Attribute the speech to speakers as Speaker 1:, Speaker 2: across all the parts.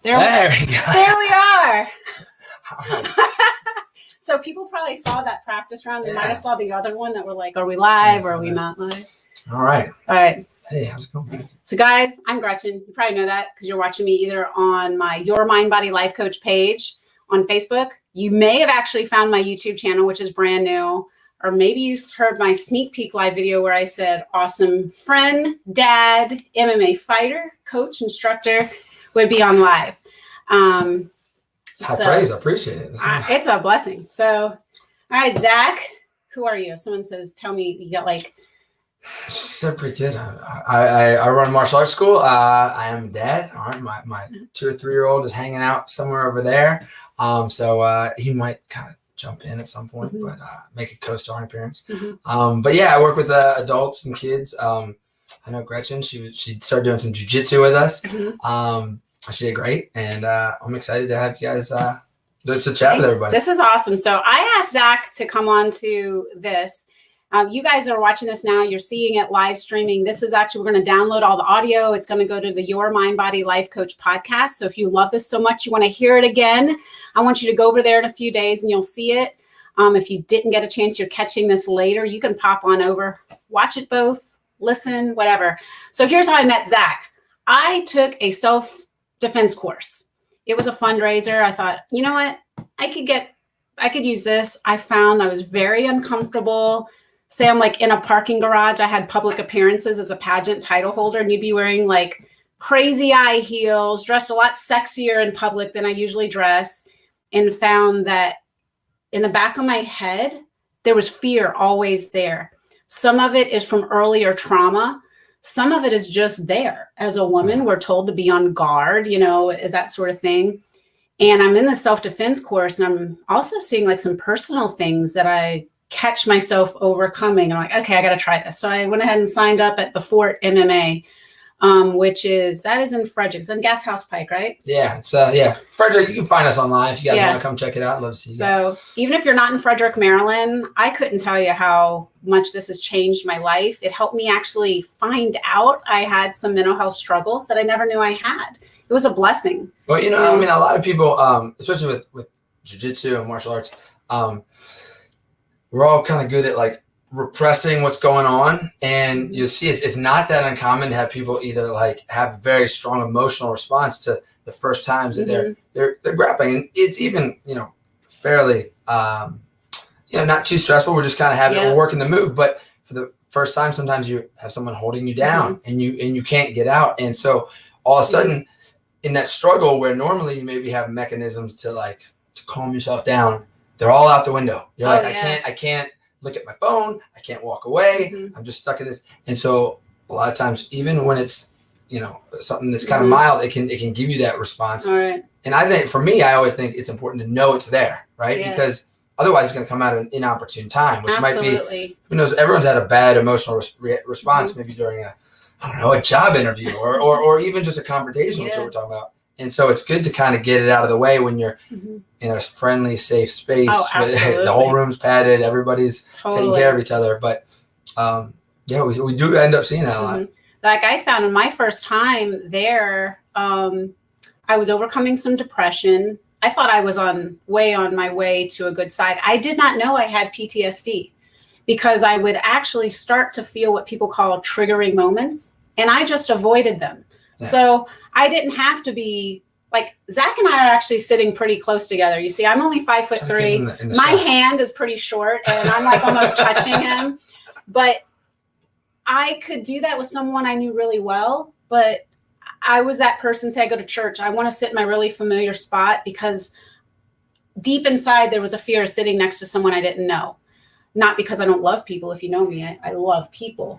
Speaker 1: There we go.
Speaker 2: There we are.
Speaker 1: All right.
Speaker 2: So people probably saw that practice round. They might have saw the other one that were like, are we live or are we not live?
Speaker 1: All right.
Speaker 2: All right.
Speaker 1: Hey, how's it going?
Speaker 2: So guys, I'm Gretchen. You probably know that because you're watching me either on my Your Mind Body Life Coach page on Facebook. You may have actually found my YouTube channel, which is brand new. Or maybe you heard my sneak peek live video where I said, awesome friend, dad, MMA fighter, coach, instructor would be on live.
Speaker 1: High praise. I appreciate it.
Speaker 2: It's a blessing. So, all right, Zach, who are you? If someone says, tell me, you got like.
Speaker 1: She said pretty good. I run martial arts school. I am a dad. All right. My 2 or 3 year old is hanging out somewhere over there. So he might kind of jump in at some point, but make a co-starring appearance. But yeah, I work with adults and kids. I know Gretchen, she started doing some jiu-jitsu with us. She did great, and I'm excited to have you guys to chat with everybody.
Speaker 2: This is awesome. So I asked Zach to come on to this. You guys are watching this now. You're seeing it live streaming. This is actually, we're going to download all the audio. It's going to go to the Your Mind Body Life Coach podcast. So if you love this so much, you want to hear it again, I want you to go over there in a few days and you'll see it. If you didn't get a chance, you're catching this later, you can pop on over, watch it both, listen, whatever. So here's how I met Zach. I took a self-defense course. It was a fundraiser. I thought, you know what? I could use this. I found I was very uncomfortable. Say I'm like in a parking garage. I had public appearances as a pageant title holder, and you'd be wearing like crazy high heels, dressed a lot sexier in public than I usually dress, and found that in the back of my head, there was fear always there. Some of it is from earlier trauma. Some of it is just there. As a woman, we're told to be on guard, is that sort of thing. And I'm in the self-defense course, and I'm also seeing like some personal things that I catch myself overcoming. I'm like, okay, I got to try this. So I went ahead and signed up at the Fort MMA, which is in Frederick. It's in Gas House Pike, right?
Speaker 1: Yeah. It's Frederick, you can find us online if you guys want to come check it out. I'd love to see you guys.
Speaker 2: So even if you're not in Frederick, Maryland, I couldn't tell you how much this has changed my life. It helped me actually find out I had some mental health struggles that I never knew I had. It was a blessing.
Speaker 1: Well, I mean, a lot of people, especially with jiu-jitsu and martial arts, we're all kind of good at like repressing what's going on. And you see it's not that uncommon to have people either like have a very strong emotional response to the first times that they're grappling. And it's even, fairly, not too stressful. We're just kind of having we're working the move. But for the first time, sometimes you have someone holding you down and you can't get out. And so all of a sudden in that struggle where normally you maybe have mechanisms to calm yourself down, they're all out the window. You're I can't look at my phone. I can't walk away. I'm just stuck in this. And so a lot of times, even when it's, something that's kind of mild, it can give you that response.
Speaker 2: All right.
Speaker 1: And I think for me, I always think it's important to know it's there, right? Yeah. Because otherwise it's going to come out at an inopportune time, which might be, who knows, everyone's had a bad emotional response, maybe during a job interview or even just a confrontation, which we're talking about. And so it's good to kind of get it out of the way when you're in a friendly, safe space.
Speaker 2: Oh,
Speaker 1: the whole room's padded. Everybody's taking care of each other. But we do end up seeing that a lot.
Speaker 2: Like I found in my first time there, I was overcoming some depression. I thought I was on my way to a good side. I did not know I had PTSD because I would actually start to feel what people call triggering moments, and I just avoided them. Yeah. So I didn't have to be like Zach and I are actually sitting pretty close together. You see, I'm only 5'3". My hand is pretty short and I'm like almost touching him, but I could do that with someone I knew really well. But I was that person, say I go to church, I want to sit in my really familiar spot because deep inside there was a fear of sitting next to someone I didn't know. Not because I don't love people. If you know me, I love people.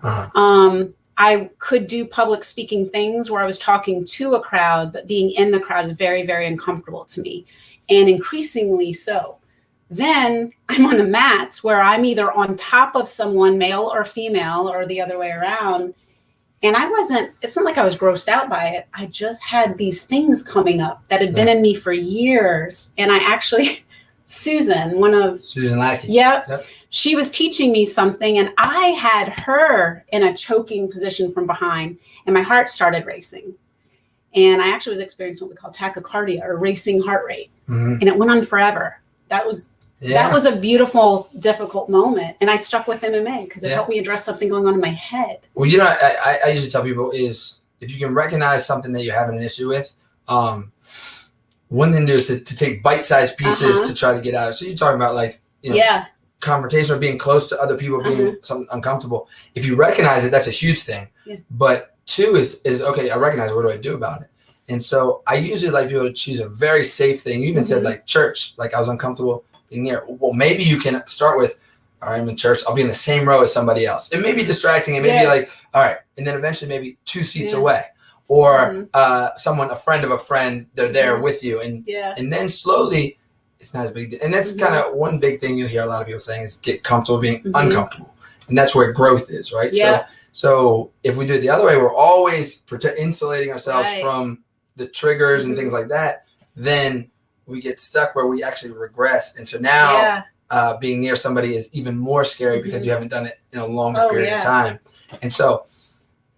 Speaker 2: I could do public speaking things where I was talking to a crowd, but being in the crowd is very, very uncomfortable to me, and increasingly so. Then I'm on the mats where I'm either on top of someone, male or female, or the other way around. And it's not like I was grossed out by it. I just had these things coming up that had been in me for years. And I actually, Susan
Speaker 1: Lackey.
Speaker 2: Yep. She was teaching me something, and I had her in a choking position from behind, and my heart started racing. And I actually was experiencing what we call tachycardia, or racing heart rate.
Speaker 1: Mm-hmm.
Speaker 2: And it went on forever. That was a beautiful, difficult moment. And I stuck with MMA because it helped me address something going on in my head.
Speaker 1: Well, you know, I usually tell people is if you can recognize something that you're having an issue with, one thing to do is to take bite-sized pieces to try to get out of it. So you're talking about like, you know, confrontation or being close to other people, being something uncomfortable. If you recognize it, that's a huge thing. Yeah. But two is okay, I recognize it. What do I do about it? And so I usually like people to choose a very safe thing. You even said like church, like I was uncomfortable being there. Well, maybe you can start with, all right, I'm in church. I'll be in the same row as somebody else. It may be distracting. It may be like, all right. And then eventually maybe 2 seats away, or someone, a friend of a friend, they're there with you. And then slowly it's not as big. And that's kind of one big thing you'll hear a lot of people saying is get comfortable being uncomfortable. And that's where growth is, right?
Speaker 2: Yeah.
Speaker 1: So if we do it the other way, we're always insulating ourselves from the triggers and things like that. Then we get stuck where we actually regress. And so now being near somebody is even more scary because you haven't done it in a longer period of time. And so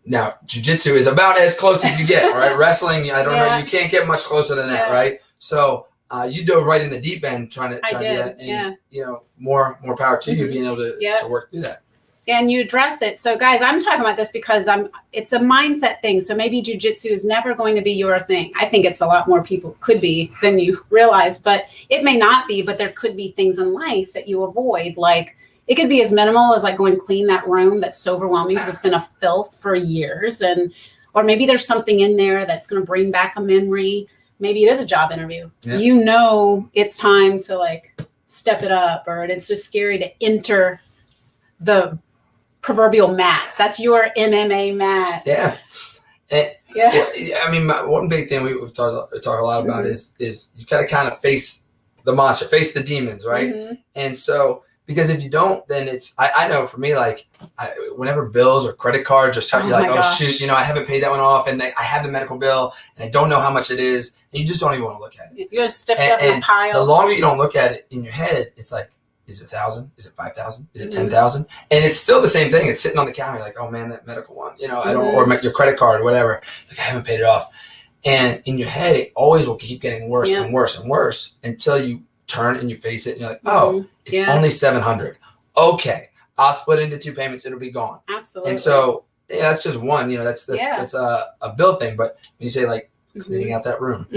Speaker 1: now jiu-jitsu is about as close as you get, right? Wrestling, I don't know, you can't get much closer than that, right? So you dove right in the deep end trying to do that. And, you know, more power to you being able to work through that.
Speaker 2: And you address it. So guys, I'm talking about this because it's a mindset thing. So maybe jiu-jitsu is never going to be your thing. I think it's a lot more people could be than you realize, but it may not be, but there could be things in life that you avoid. Like it could be as minimal as like going clean that room that's so overwhelming because it's been a filth for years. Or maybe there's something in there that's going to bring back a memory. Maybe it is a job interview. Yeah. You know, it's time to like step it up, or it's just scary to enter the proverbial mats. That's your MMA mat.
Speaker 1: Yeah. Well, I mean, one big thing we've talked a lot about is you gotta kind of face the monster, face the demons, right? And so, because if you don't, then it's, I know for me, like whenever bills or credit cards are starting, you're like, oh shoot, you know, I haven't paid that one off, and I have the medical bill and I don't know how much it is, and you just don't even want to look at it.
Speaker 2: You're just stiffed up in a pile.
Speaker 1: The longer you don't look at it in your head, it's like, is it 1,000? Is it 5,000? Is it 10,000? And it's still the same thing. It's sitting on the counter. You're like, oh man, that medical one, you know, I don't, or your credit card, whatever. Like I haven't paid it off. And in your head, it always will keep getting worse and worse and worse until you turn and you face it and you're like, oh, it's only 700. Okay, I'll split into 2 payments. It'll be gone.
Speaker 2: Absolutely.
Speaker 1: And so that's just one. You know, that's a bill thing. But when you say like cleaning out that room.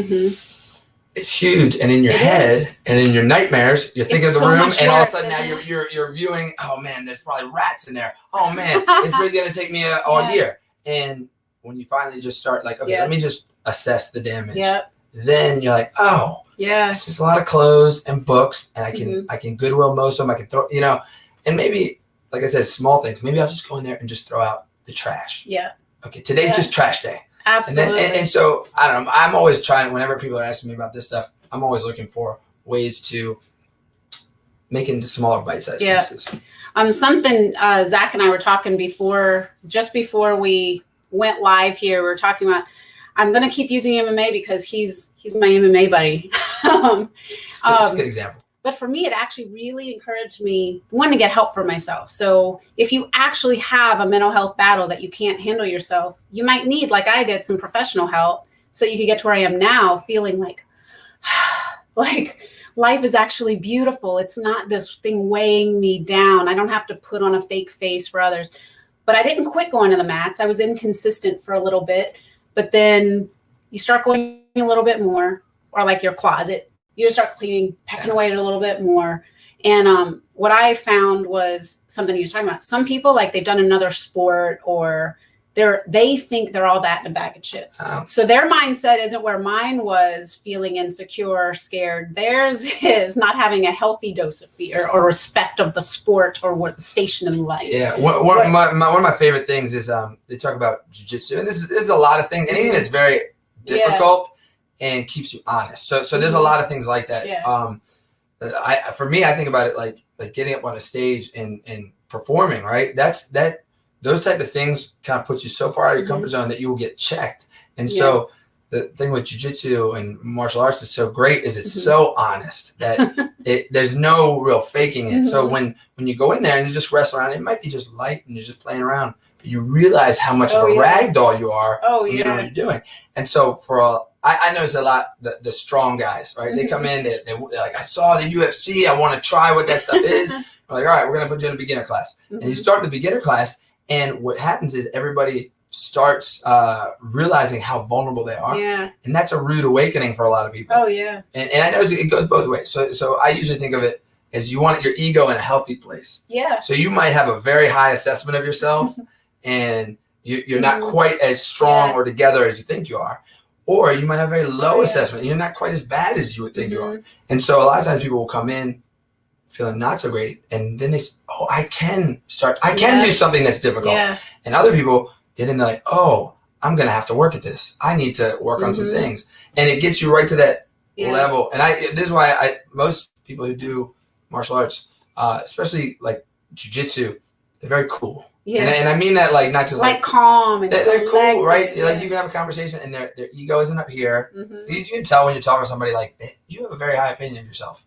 Speaker 1: It's huge, and in your head and in your nightmares, you're thinking of the room, and all of a sudden now you're viewing. Oh man, there's probably rats in there. Oh man, it's really gonna take me all year. And when you finally just start, like, okay, let me just assess the damage. Then you're like, oh, it's just a lot of clothes and books, and I can Goodwill most of them. I can throw, you know, and maybe, like I said, small things. Maybe I'll just go in there and just throw out the trash. Okay, today's just trash day.
Speaker 2: Absolutely.
Speaker 1: And so, I don't know, I'm always trying, whenever people are asking me about this stuff, I'm always looking for ways to make it into smaller bite-sized pieces.
Speaker 2: Something Zach and I were talking just before we went live here, we were talking about, I'm going to keep using MMA because he's my MMA buddy.
Speaker 1: It's a good example.
Speaker 2: But for me, it actually really encouraged me, one, to get help for myself. So if you actually have a mental health battle that you can't handle yourself, you might need, like I did, some professional help so you can get to where I am now, feeling like life is actually beautiful. It's not this thing weighing me down. I don't have to put on a fake face for others. But I didn't quit going to the mats. I was inconsistent for a little bit. But then you start going a little bit more, or like your closet. You just start cleaning, pecking away at it a little bit more. And what I found was something you were talking about. Some people, like they've done another sport, or they think they're all that in a bag of chips. Oh. So their mindset isn't where mine was, feeling insecure, scared. Theirs is not having a healthy dose of fear or respect of the sport or the station in life.
Speaker 1: Yeah, one of my favorite things is they talk about jiu-jitsu, and this is a lot of things. Anything that's very difficult. And keeps you honest. So there's a lot of things like that. For me, I think about it like getting up on a stage and performing, right? Those type of things kind of put you so far out of your comfort zone that you will get checked. And so the thing with jiu-jitsu and martial arts is so great is it's so honest that there's no real faking it. So when you go in there and you just wrestle around, it might be just light and you're just playing around. you realize how much of a rag doll you are when you know what you're doing. And so I notice a lot the strong guys, right? They come in, they're like, I saw the UFC, I want to try what that stuff is. We're like, all right, we're going to put you in a beginner class. And you start in the beginner class, and what happens is everybody starts realizing how vulnerable they are.
Speaker 2: Yeah.
Speaker 1: And that's a rude awakening for a lot of people.
Speaker 2: Oh, yeah.
Speaker 1: And I know it goes both ways. So I usually think of it as you want your ego in a healthy place.
Speaker 2: Yeah.
Speaker 1: So you might have a very high assessment of yourself and you're not quite as strong or together as you think you are. Or you might have a very low assessment. You're not quite as bad as you would think you are. And so a lot of times people will come in feeling not so great. And then they say, oh, I can do something that's difficult. Yeah. And other people get in there like, oh, I'm going to have to work at this. I need to work on some things. And it gets you right to that level. And this is why most people who do martial arts, especially like jiu-jitsu, they're very cool. Yeah. And I mean that like not just like
Speaker 2: calm and
Speaker 1: they're cool, right? Like you can have a conversation and their ego isn't up here. You can tell when you're talking to somebody like you have a very high opinion of yourself,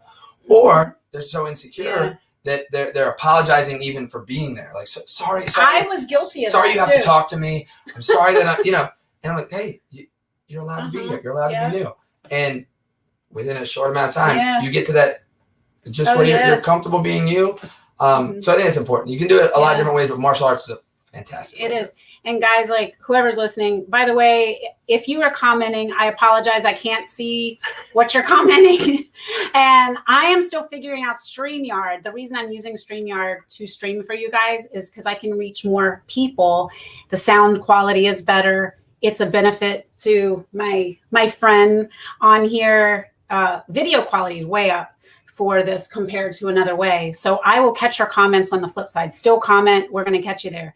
Speaker 1: or they're so insecure that they're apologizing even for being there. Like sorry.
Speaker 2: I was guilty of that.
Speaker 1: Sorry, you have to talk to me. I'm sorry that I'm And I'm like, hey, you're allowed to be here. You're allowed to be new. And within a short amount of time, you get to that just where you're comfortable being you. So I think it's important. You can do it a lot of different ways, but martial arts is fantastic.
Speaker 2: It is. And guys, like whoever's listening, by the way, if you are commenting, I apologize. I can't see what you're commenting. And I am still figuring out StreamYard. The reason I'm using StreamYard to stream for you guys is because I can reach more people. The sound quality is better. It's a benefit to my friend on here. Video quality is way up for this compared to another way. So I will catch your comments on the flip side. Still comment. We're going to catch you there.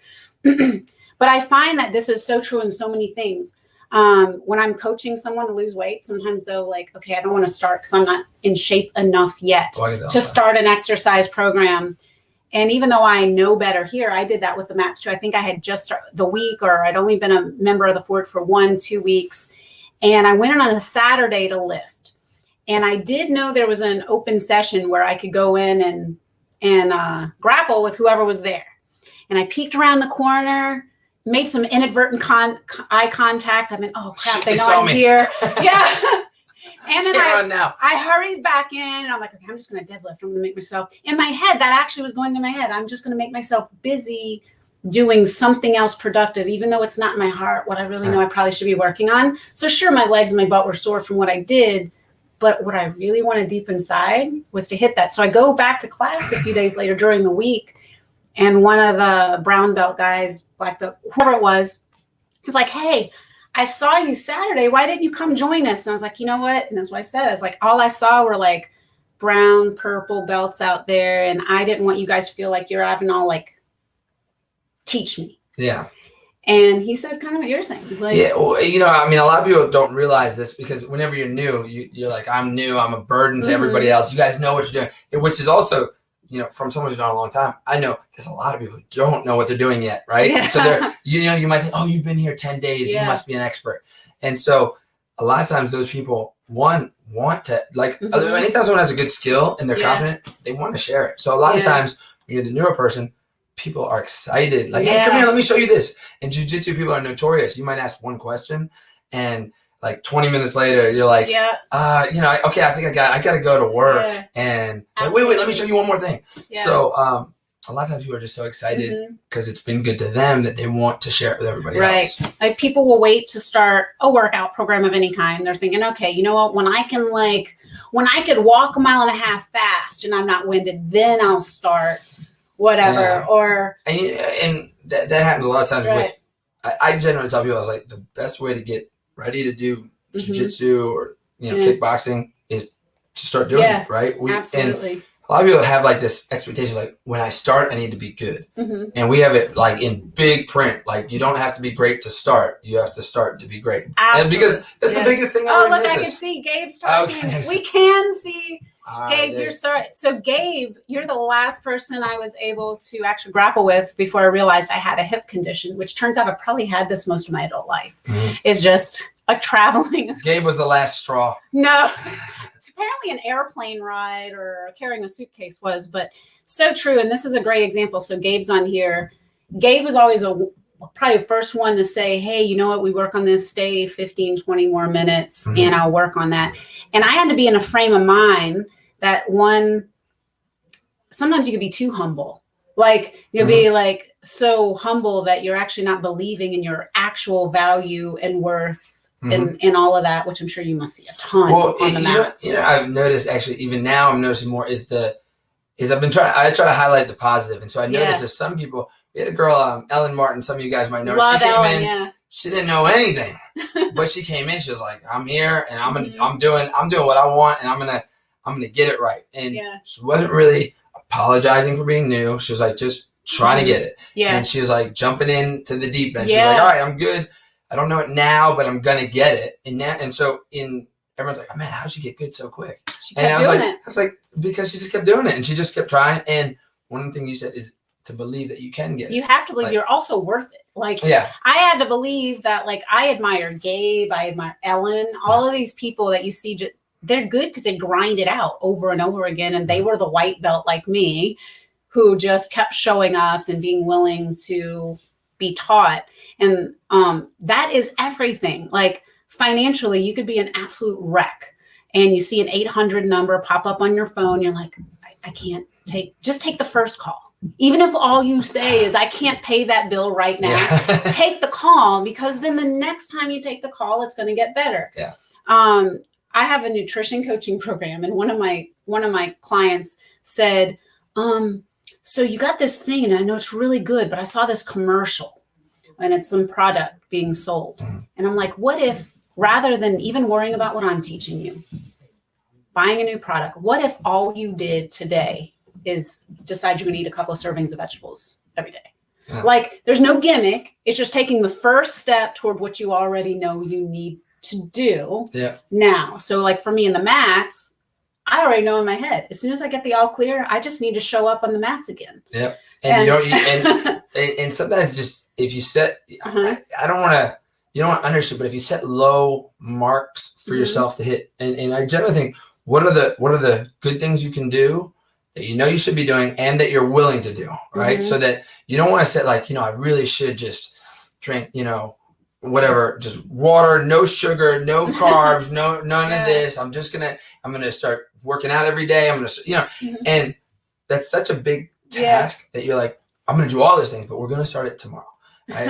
Speaker 2: But I find that this is so true in so many things. When I'm coaching someone to lose weight, sometimes they'll like, okay, I don't want to start because I'm not in shape enough yet to start an exercise program. And even though I know better here, I did that with the mats too. I think I had just started the week, or I'd only been a member of the Fort for 1-2 weeks. And I went in on a Saturday to lift. And I did know there was an open session where I could go in and grapple with whoever was there. And I peeked around the corner, made some inadvertent eye contact. I mean, oh crap, they know I'm here. Yeah. And then I hurried back in and I'm like, okay, I'm just going to deadlift. I'm going to make myself, in my head, that actually was going through my head. I'm just going to make myself busy doing something else productive, even though it's not in my heart, what I really know I probably should be working on. So sure, my legs and my butt were sore from what I did, but what I really wanted deep inside was to hit that. So I go back to class a few days later during the week, and one of the brown belt guys, black belt, whoever it was like, hey, I saw you Saturday. Why didn't you come join us? And I was like, you know what? And that's what I said. I was like, all I saw were like brown, purple belts out there. And I didn't want you guys to feel like you're having all like, teach me.
Speaker 1: Yeah.
Speaker 2: And he said kind of what you're saying. Like,
Speaker 1: yeah. Well, I mean, a lot of people don't realize this because whenever you're new, you're like, I'm new. I'm a burden to everybody else. You guys know what you're doing, which is also, from someone who's done a long time, I know there's a lot of people who don't know what they're doing yet, right? Yeah. So they're, you might think, oh, you've been here 10 days, you must be an expert. And so a lot of times those people, want to, like, anytime someone has a good skill and they're confident, they want to share it. So a lot of times when you're the newer person, people are excited. Like, hey, come here, let me show you this. And jiu-jitsu people are notorious. You might ask one question and like 20 minutes later, you're like, okay, I think I got to go to work. Yeah. And like, wait, let me show you one more thing. Yeah. So a lot of times people are just so excited because it's been good to them that they want to share it with everybody else.
Speaker 2: Right. Like people will wait to start a workout program of any kind. They're thinking, okay, you know what? When I could walk 1.5 miles fast and I'm not winded, then I'll start whatever. Yeah. Or
Speaker 1: and that happens a lot of times with. I generally tell people, I was like, the best way to get ready to do jiu-jitsu or kickboxing is to start doing it, right?
Speaker 2: Absolutely.
Speaker 1: And a lot of people have like this expectation, like when I start, I need to be good. And we have it like in big print, like you don't have to be great to start. You have to start to be great.
Speaker 2: Absolutely.
Speaker 1: And because that's the biggest thing.
Speaker 2: Oh, look, I can see Gabe's talking. Okay. We can see. Gabe, you're sorry. So Gabe, you're the last person I was able to actually grapple with before I realized I had a hip condition, which turns out I've probably had this most of my adult life. Is just a traveling.
Speaker 1: Gabe was the last straw.
Speaker 2: No, it's apparently an airplane ride or carrying a suitcase was, but so true. And this is a great example. So Gabe's on here. Gabe was always a probably the first one to say, hey, you know what, we work on this, stay 15, 20 more minutes, and I'll work on that. And I had to be in a frame of mind that sometimes you could be too humble. Like you'll be like so humble that you're actually not believing in your actual value and worth and all of that, which I'm sure you must see a ton on the mats.
Speaker 1: I've noticed actually, even now I'm noticing more I try to highlight the positive. And so I noticed there's some people, we had a girl, Ellen Martin, some of you guys might know her. She came in, she didn't know anything, but she came in, she was like, I'm here and I'm doing what I want and I'm going to get it right. And she wasn't really apologizing for being new. She was like, just trying to get it. Yeah. And she was like jumping into the deep end. She's like, all right, I'm good. I don't know it now, but I'm going to get it. And so everyone's like, oh man, how'd she get good so quick? I was like, because she just kept doing it and she just kept trying. And one of the things you said is to believe that you can get it.
Speaker 2: You have to believe you're also worth it. Like, I had to believe that, like, I admire Gabe, I admire Ellen, all of these people that you see, they're good because they grind it out over and over again. And they were the white belt like me who just kept showing up and being willing to be taught. And that is everything. Like financially, you could be an absolute wreck and you see an 800 number pop up on your phone. You're like, I can't just take the first call. Even if all you say is, I can't pay that bill right now, take the call, because then the next time you take the call, it's going to get better.
Speaker 1: Yeah.
Speaker 2: I have a nutrition coaching program, and one of my clients said, so you got this thing and I know it's really good, but I saw this commercial and it's some product being sold. And I'm like, what if, rather than even worrying about what I'm teaching you, buying a new product, what if all you did today is decide you're going to eat a couple of servings of vegetables every day? Yeah. Like there's no gimmick. It's just taking the first step toward what you already know you need to do now. So like for me in the mats, I already know in my head, as soon as I get the all clear, I just need to show up on the mats again. Yeah. And
Speaker 1: and sometimes just, if you set, I don't want to, you don't want to undershoot, but if you set low marks for yourself to hit, and I generally think, what are the good things you can do that you know you should be doing and that you're willing to do, right? So that you don't want to set like, I really should just drink, whatever, just water, no sugar, no carbs, none of this. I'm going to start working out every day. I'm going to, and that's such a big task that you're like, I'm going to do all these things, but we're going to start it tomorrow. Right?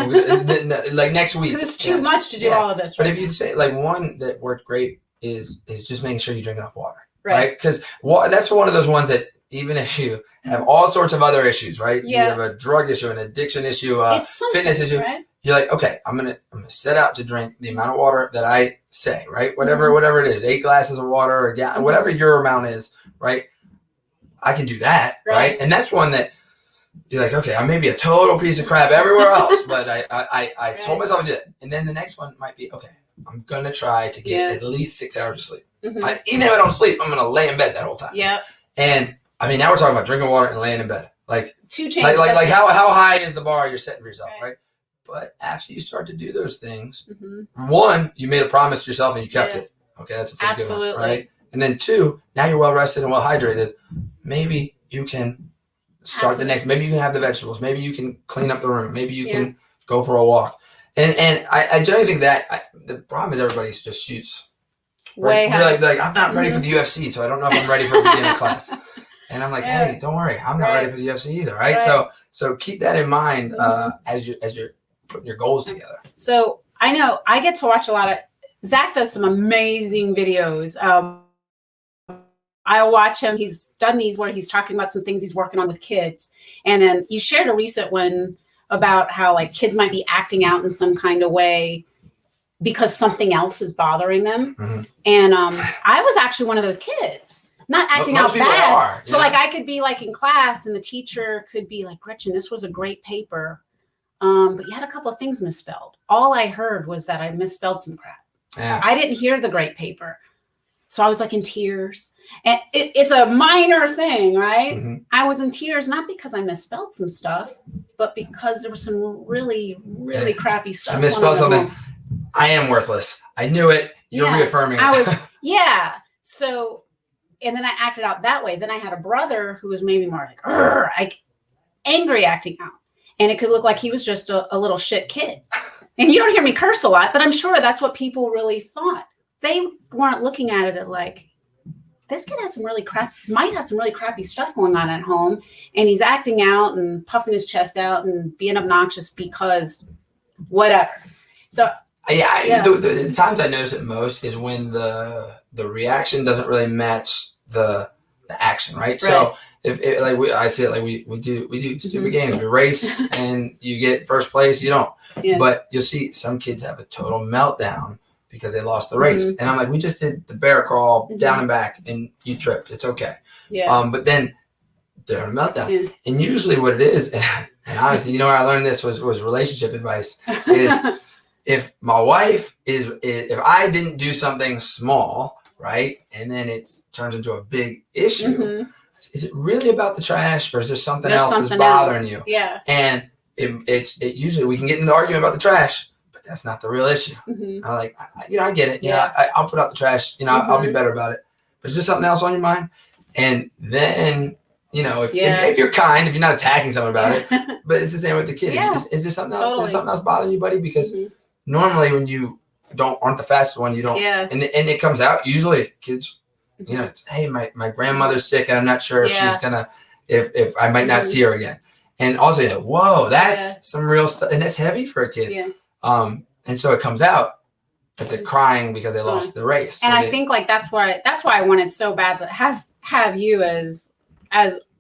Speaker 1: Like next week.
Speaker 2: It's too much to do all of this.
Speaker 1: Right? But if you say like one that worked great is just making sure you drink enough water. Right? Because that's one of those ones that even if you have all sorts of other issues, right? You have a drug issue, an addiction issue, a fitness issue. Right? You're like, okay, I'm gonna set out to drink the amount of water that I say, right? Whatever it is, 8 glasses of water or whatever your amount is, right? I can do that, right? And that's one that you're like, okay, I may be a total piece of crap everywhere else, but I told myself I did it. And then the next one might be, okay, I'm gonna try to get at least 6 hours of sleep. Even if I don't sleep, I'm gonna lay in bed that whole time. Yeah. And I mean, now we're talking about drinking water and laying in bed. Like
Speaker 2: 2 changes.
Speaker 1: Like how high is the bar you're setting for yourself, right? But after you start to do those things, one, you made a promise to yourself and you kept it. Okay, that's a pretty good one, right? And then 2, now you're well rested and well hydrated. Maybe you can start the next. Maybe you can have the vegetables. Maybe you can clean up the room. Maybe you can go for a walk. And I generally think that the problem is everybody just shoots. Way like I'm not ready for the UFC, so I don't know if I'm ready for a beginner class. And I'm like, hey, don't worry, I'm not ready for the UFC either, right? So keep that in mind as you're putting your goals together.
Speaker 2: So I know I get to watch a lot of Zach does some amazing videos. I watch him. He's done these where he's talking about some things he's working on with kids. And then you shared a recent one about how like kids might be acting out in some kind of way because something else is bothering them. And I was actually one of those kids, not acting out bad. So like I could be like in class and the teacher could be like, Gretchen, this was a great paper. But you had a couple of things misspelled. All I heard was that I misspelled some crap. I didn't hear the great paper. So I was like in tears. And it's a minor thing, right? I was in tears, not because I misspelled some stuff, but because there was some really, really crappy stuff.
Speaker 1: I misspelled something. I am worthless. I knew it. You're reaffirming it.
Speaker 2: I was, So, and then I acted out that way. Then I had a brother who was maybe more like angry acting out. And it could look like he was just a little shit kid. And you don't hear me curse a lot, but I'm sure that's what people really thought. They weren't looking at it like, this kid might have some really crappy stuff going on at home. And he's acting out and puffing his chest out and being obnoxious because whatever. So
Speaker 1: the times I notice it most is when the reaction doesn't really match the action, right? So if I see it like we do stupid games. We race and you get first place, you don't. Yeah. But you'll see some kids have a total meltdown because they lost the race. And I'm like, we just did the bear crawl down and back and you tripped. It's okay. Yeah. But then they're in a meltdown. Yeah. And usually what it is, and honestly, where I learned this was relationship advice, is if my wife if I didn't do something small, right, and then it turns into a big issue, is it really about the trash or is there something else that's bothering you? Yeah. And it usually we can get into the argument about the trash, but that's not the real issue. I'm like, I get it. Yeah. I'll put out the trash. I'll be better about it. But is there something else on your mind? And then, if you're kind, if you're not attacking someone about it, but it's the same with the kid. Yeah. Is there something else? Totally. Is there something else bothering you, buddy? Because normally when you aren't the fastest one, you don't. Yeah. And it comes out usually kids. Hey, my grandmother's sick and I'm not sure if she's gonna if I might not see her again. And also, whoa, that's some real stuff, and that's heavy for a kid. Yeah. And so it comes out that they're crying because they lost the race.
Speaker 2: And I think that's why I wanted so bad to have you as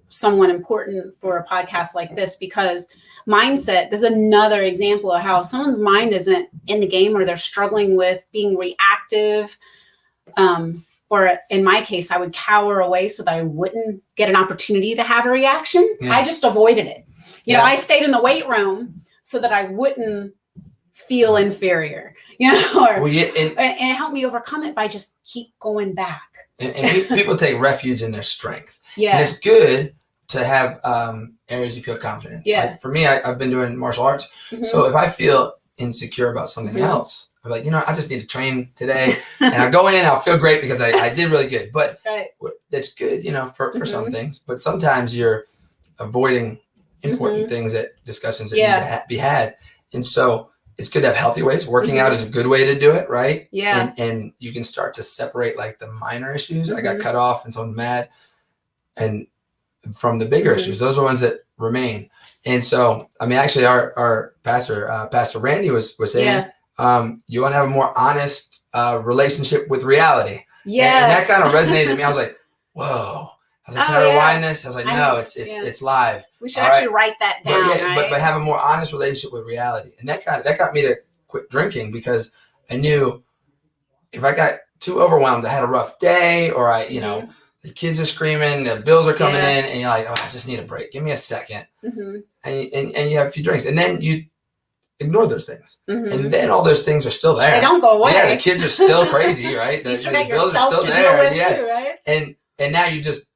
Speaker 2: someone important for a podcast like this, because mindset is another example of how someone's mind isn't in the game or they're struggling with being reactive. Or in my case, I would cower away so that I wouldn't get an opportunity to have a reaction. Yeah. I just avoided it. I stayed in the weight room so that I wouldn't feel inferior, and it helped me overcome it by just keep going back.
Speaker 1: And people take refuge in their strength. Yeah. And it's good to have areas you feel confident in. Yeah. Like for me, I've been doing martial arts. So if I feel insecure about something else, I'm like, I just need to train today. And I go in, I'll feel great because I did really good. But that's good, for some things. But sometimes you're avoiding important things, discussions that need to be had. And so it's good to have healthy ways. Working out is a good way to do it, right? Yeah. And you can start to separate like the minor issues. I got cut off and someone's mad. And from the bigger issues, those are ones that remain. And so, actually our Pastor Randy was saying, you want to have a more honest relationship with reality. Yeah. And that kind of resonated with me. I was like, whoa. I was like, can I rewind this? I was like, no, it's live.
Speaker 2: We should actually write that down.
Speaker 1: But have a more honest relationship with reality. And that got me to quit drinking because I knew if I got too overwhelmed, I had a rough day, or the kids are screaming, the bills are coming in, and you're like, oh, I just need a break. Give me a second. And you have a few drinks. And then you ignore those things. And then all those things are still there.
Speaker 2: They don't go away.
Speaker 1: Yeah, the kids are still crazy, right? The bills are still there. Yes. Right? And now you just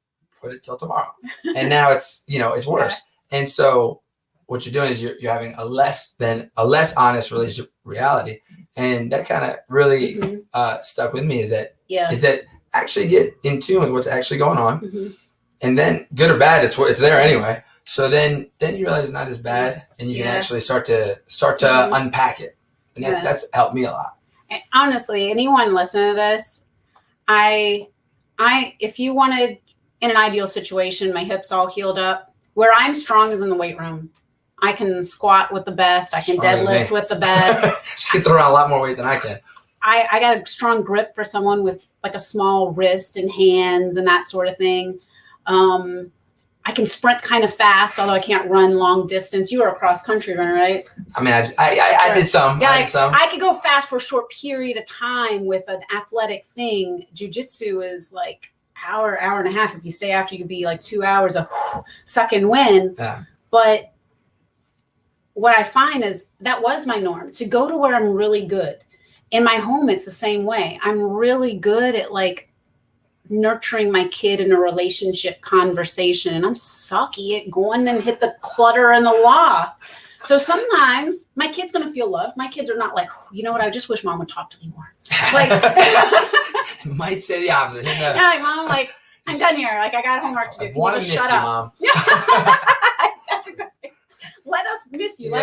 Speaker 1: put it till tomorrow. And now it's, it's worse. Yeah. And so what you're doing is you're having a less honest relationship with reality. And that kind of really stuck with me is that actually get in tune with what's actually going on. And then good or bad, it's there anyway. So then you realize it's not as bad, and you can actually start to unpack it, and that's helped me a lot.
Speaker 2: And honestly, anyone listening to this, if you wanted in an ideal situation, my hips all healed up, where I'm strong is in the weight room. I can squat with the best. I can deadlift with the best.
Speaker 1: She can throw around a lot more weight than I can.
Speaker 2: I got a strong grip for someone with like a small wrist and hands and that sort of thing. I can sprint kind of fast, although I can't run long distance. You were a cross country runner, right?
Speaker 1: I did some.
Speaker 2: Yeah,
Speaker 1: I did some.
Speaker 2: I could go fast for a short period of time with an athletic thing. Jiu-jitsu is like hour and a half. If you stay after, you could be like 2 hours of suck and win. Yeah. But what I find is that was my norm, to go to where I'm really good. In my home, it's the same way. I'm really good at like nurturing my kid in a relationship conversation, and I'm sucky at going and hit the clutter in the loft. So sometimes my kid's going to feel loved. My kids are not like, you know what, I just wish mom would talk to me more. Like,
Speaker 1: might say the opposite.
Speaker 2: Yeah, like, mom, like, I'm done here. Like, I got homework to do.
Speaker 1: I want to miss you, Mom.
Speaker 2: That's great. let us miss you.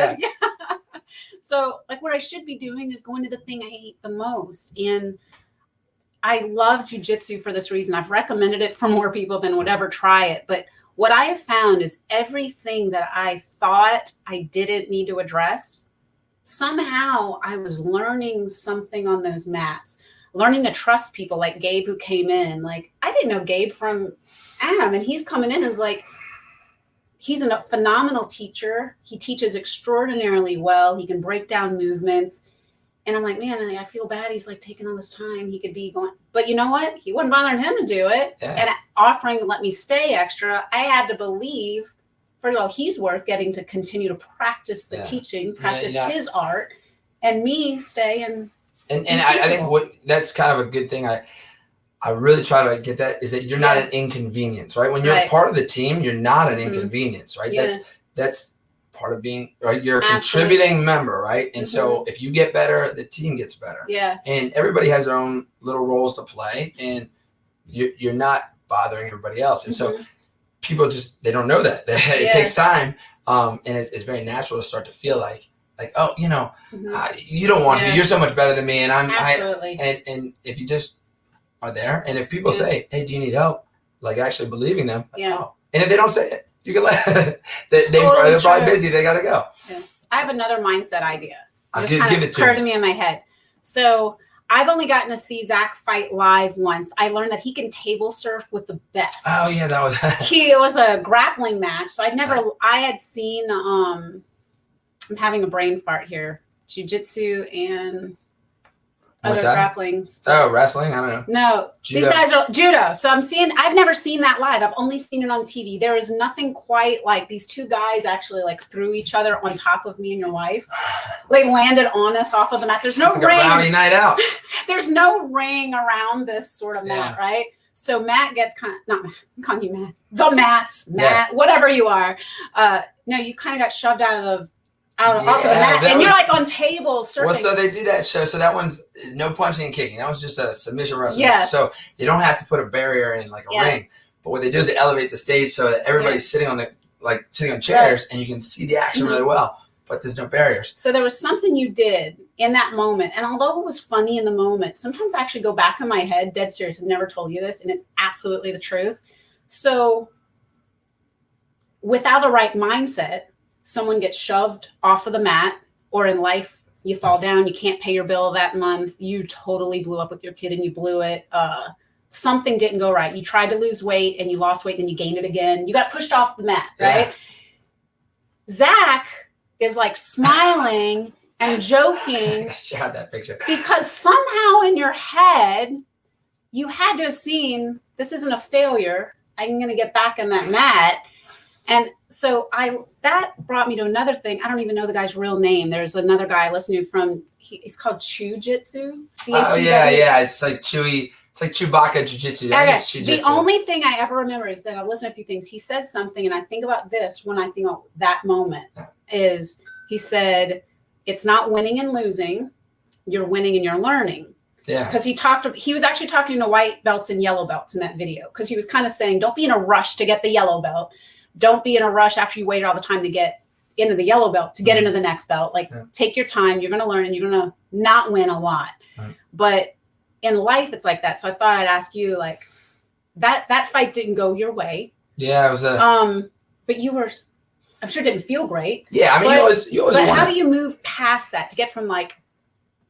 Speaker 2: So like what I should be doing is going to the thing I hate the most. And I love jujitsu for this reason. I've recommended it for more people than would ever try it. But what I have found is everything that I thought I didn't need to address, somehow I was learning something on those mats, learning to trust people like Gabe who came in. Like I didn't know Gabe from Adam, and he's coming in and is like, he's a phenomenal teacher. He teaches extraordinarily well. He can break down movements. And I'm like, man, I feel bad. He's like taking all this time. He could be going, but you know what? He wasn't bothering him to do it. Yeah. And offering to let me stay extra. I had to believe, first of all, he's worth getting to continue to practice the teaching, practice his art, and me stay and
Speaker 1: I think that's kind of a good thing. I really try to get that is that you're not an inconvenience, right? When you're part of the team, you're not an inconvenience, right? Yeah. That's part of being, right? You're a contributing member, right? And so if you get better, the team gets better. Yeah. And everybody has their own little roles to play, and you're not bothering everybody else. And so people just, they don't know that. It takes time. And it's very natural to start to feel like, oh, you know, you don't want to, you're so much better than me. And and if you just are there, and if people say, hey, do you need help? Like actually believing them. Yeah. Oh. And if they don't say it, you can let they're probably busy. They got to go. Yeah.
Speaker 2: I have another mindset idea.
Speaker 1: Give it to
Speaker 2: occurred to me in my head. So I've only gotten to see Zach fight live once. I learned that he can table surf with the best.
Speaker 1: Oh yeah, that was.
Speaker 2: It was a grappling match. So I had seen. I'm having a brain fart here. Jiu-jitsu and other grappling.
Speaker 1: Oh, wrestling? I don't know.
Speaker 2: No, judo. These guys are judo. So I've never seen that live. I've only seen it on TV. There is nothing quite like these two guys actually like threw each other on top of me and your wife. Like landed on us off of the mat. There's no ring.
Speaker 1: A rowdy night out.
Speaker 2: There's no ring around this sort of mat, right? So Matt gets I'm calling you Matt. The Matt, whatever you are. No, you kind of got shoved off of the mat, and you're like on tables surfing.
Speaker 1: Well, so they do that show. So that one's no punching and kicking. That was just a submission wrestling. Yes. So they don't have to put a barrier in like a ring. But what they do is they elevate the stage so that everybody's sitting on chairs, and you can see the action really well. But there's no barriers.
Speaker 2: So there was something you did in that moment, and although it was funny in the moment, sometimes I actually go back in my head, dead serious. I've never told you this, and it's absolutely the truth. So without a right mindset, someone gets shoved off of the mat, or in life, you fall down, you can't pay your bill that month, you totally blew up with your kid and you blew it. Something didn't go right. You tried to lose weight and you lost weight, then you gained it again. You got pushed off the mat, right? Yeah. Zach is like smiling and joking.
Speaker 1: Share that picture.
Speaker 2: Because somehow in your head, you had to have seen, this isn't a failure. I'm going to get back on that mat. And so that brought me to another thing. I don't even know the guy's real name. There's another guy I listen to from, he's called Chew-Jitsu.
Speaker 1: Oh, yeah. It's like Chewy. It's like Chewbacca Jiu-Jitsu.
Speaker 2: The only thing I ever remember is that I've listened to a few things. He said something, and I think about this when I think of that moment, is he said, it's not winning and losing. You're winning and you're learning. Yeah. Because he was actually talking to white belts and yellow belts in that video. Because he was kind of saying, don't be in a rush to get the yellow belt. Don't be in a rush after you waited all the time to get into the yellow belt to get into the next belt. Like take your time. You're going to learn and you're going to not win a lot. But in life, it's like that. So I thought I'd ask you, like, that fight didn't go your way.
Speaker 1: Yeah, it was
Speaker 2: but you were, I'm sure it didn't feel great.
Speaker 1: Yeah, I mean, you always
Speaker 2: But how do you move past that to get from like,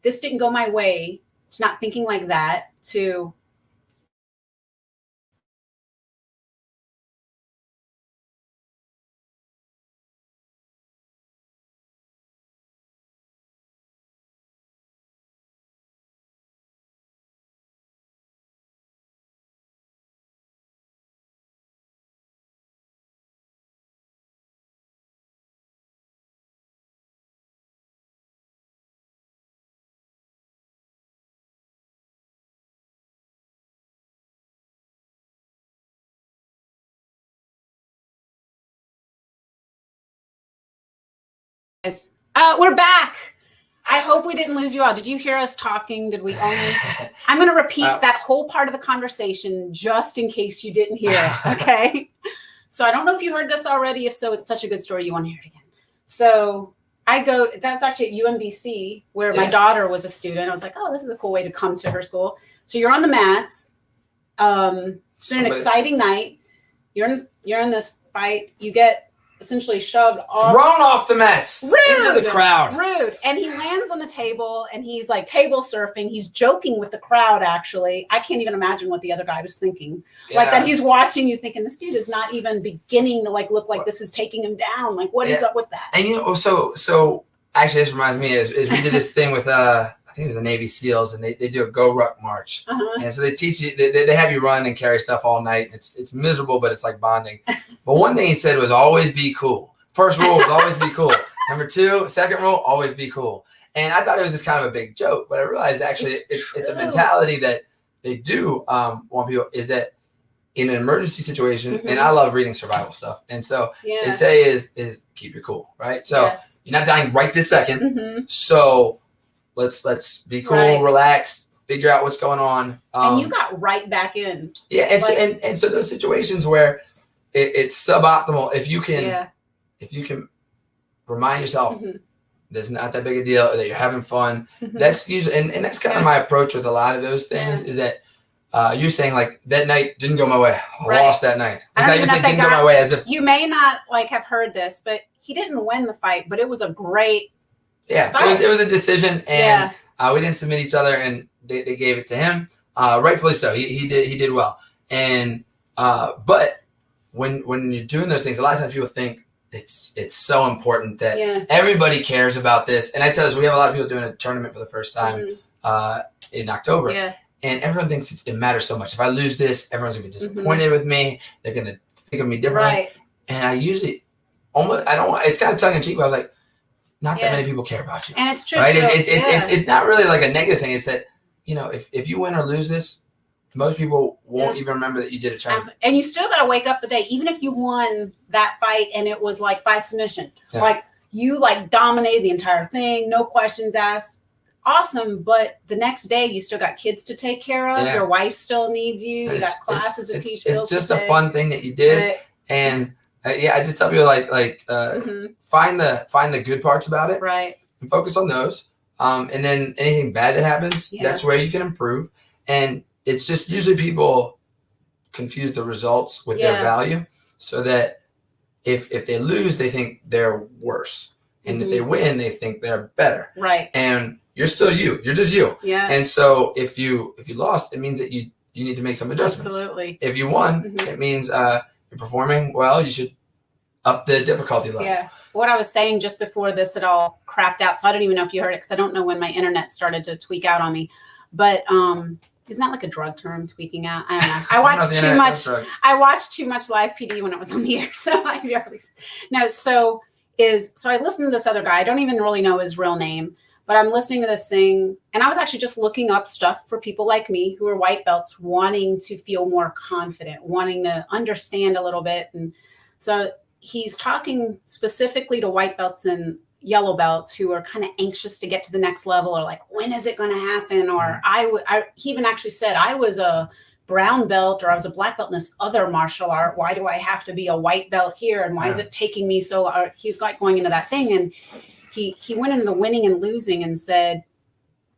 Speaker 2: this didn't go my way, to not thinking like that, to we're back. I hope we didn't lose you all. Did you hear us talking? Did we only? I'm going to repeat that whole part of the conversation just in case you didn't hear it. Okay. So I don't know if you heard this already. If so, it's such a good story. You want to hear it again. So that's actually at UMBC where my daughter was a student. I was like, oh, this is a cool way to come to her school. So you're on the mats. It's been an exciting night. You're in this fight. You get essentially shoved off.
Speaker 1: Thrown off the mats.
Speaker 2: Rude.
Speaker 1: Into the crowd.
Speaker 2: Rude. And he lands on the table and he's like table surfing. He's joking with the crowd, actually. I can't even imagine what the other guy was thinking. Yeah. Like that he's watching you thinking this dude is not even beginning to like look like this is taking him down. Like what is up with that?
Speaker 1: And so actually this reminds me is we did this thing with I think it's the Navy SEALs, and they do a Go Ruck March. And so they teach you, they have you run and carry stuff all night. It's miserable, but it's like bonding. But one thing he said was always be cool. First rule was always be cool. Number two, second rule, always be cool. And I thought it was just kind of a big joke, but I realized actually it's a mentality that they do want people, is that in an emergency situation, and I love reading survival stuff. And so they say is keep your cool, right? So you're not dying right this second. So let's be cool, relax, figure out what's going on.
Speaker 2: And you got right back in.
Speaker 1: Yeah, and so those situations where it's suboptimal, if you can remind yourself there's not that big a deal, that you're having fun. That's usually and that's kind of my approach with a lot of those things is that you're saying like that night didn't go my way. I lost that night. I not even say didn't go my way as if
Speaker 2: you may not like have heard this, but he didn't win the fight, but it was a great
Speaker 1: it was a decision, and we didn't submit each other, and they gave it to him, rightfully so. He did well, and but when you're doing those things, a lot of times people think it's so important that everybody cares about this. And I tell you, we have a lot of people doing a tournament for the first time in October, and everyone thinks it matters so much. If I lose this, everyone's gonna be disappointed with me. They're gonna think of me differently, and I usually it's kind of tongue in cheek, but I was like, not that many people care about you.
Speaker 2: And it's true.
Speaker 1: Right? It's not really like a negative thing. It's that, if you win or lose this, most people won't even remember that you did a tournament.
Speaker 2: And you still got to wake up the day, even if you won that fight and it was like by submission. Like you like dominated the entire thing, no questions asked. Awesome. But the next day you still got kids to take care of. Your wife still needs you. You got classes to teach.
Speaker 1: It's just a fun thing that you did. And I just tell people find the good parts about it, and focus on those. And then anything bad that happens, that's where you can improve. And it's just usually people confuse the results with their value, so that if they lose, they think they're worse, and if they win, they think they're better. Right. And you're still you. You're just you. Yeah. And so if you lost, it means that you need to make some adjustments. Absolutely. If you won, it means you're performing well, you should up the difficulty level. Yeah.
Speaker 2: What I was saying just before this, it all crapped out. So I don't even know if you heard it, because I don't know when my internet started to tweak out on me. But isn't that like a drug term, tweaking out? I don't know. I watched too much live PD when it was on the air. So I listened to this other guy. I don't even really know his real name, but I'm listening to this thing, and I was actually just looking up stuff for people like me who are white belts, wanting to feel more confident, wanting to understand a little bit. And so he's talking specifically to white belts and yellow belts who are kind of anxious to get to the next level, or like, when is it going to happen? Or he even actually said, I was a brown belt, or I was a black belt in this other martial art. Why do I have to be a white belt here? And why is it taking me so long? He's like going into that thing. And he went into the winning and losing and said,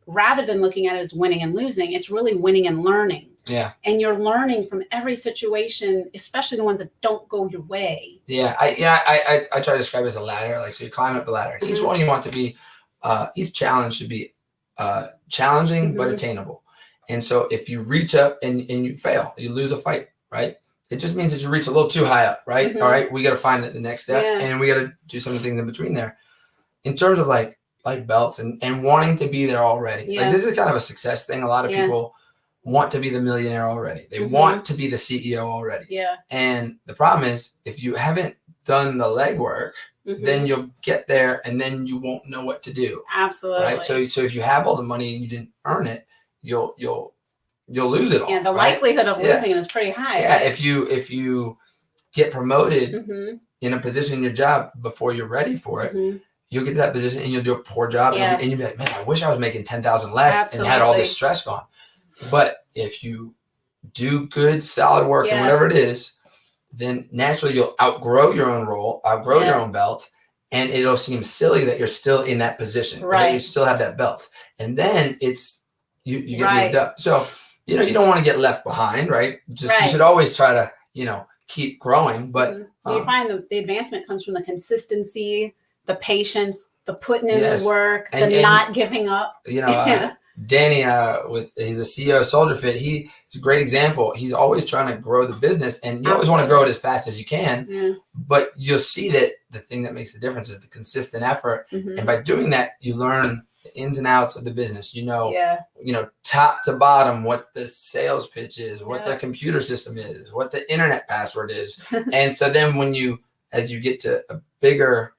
Speaker 2: rather than looking at it as winning and losing, it's really winning and learning. Yeah. And you're learning from every situation, especially the ones that don't go your way.
Speaker 1: Yeah. I try to describe it as a ladder. Like, so you climb up the ladder. Each one you want to be, each challenge should be challenging but attainable. And so if you reach up and you fail, you lose a fight, right? It just means that you reach a little too high up, right? All right, we got to find the next step, and we got to do some of the things in between there. In terms of like belts and wanting to be there already. Like, this is kind of a success thing. A lot of people want to be the millionaire already. They want to be the CEO already. Yeah. And the problem is, if you haven't done the legwork, then you'll get there and then you won't know what to do.
Speaker 2: Absolutely.
Speaker 1: Right. So if you have all the money and you didn't earn it, you'll lose it all.
Speaker 2: Yeah. The likelihood of losing it is pretty high.
Speaker 1: Yeah. If you get promoted in a position in your job before you're ready for it, you'll get to that position and you'll do a poor job, and you'll be like, man, I wish I was making 10,000 less and had all this stress gone. But if you do good, solid work and whatever it is, then naturally you'll outgrow your own role, outgrow your own belt, and it'll seem silly that you're still in that position, and that you still have that belt. And then it's, you get moved up. So, you don't want to get left behind, right? You should always try to, keep growing. But
Speaker 2: you find the advancement comes from the consistency, the patience, the putting in the work, and not giving up.
Speaker 1: Danny, he's a CEO of Soldier Fit. He's a great example. He's always trying to grow the business, and you always want to grow it as fast as you can. But you'll see that the thing that makes the difference is the consistent effort. And by doing that, you learn the ins and outs of the business. Top to bottom, what the sales pitch is, what the computer system is, what the internet password is. And so then as you get to a bigger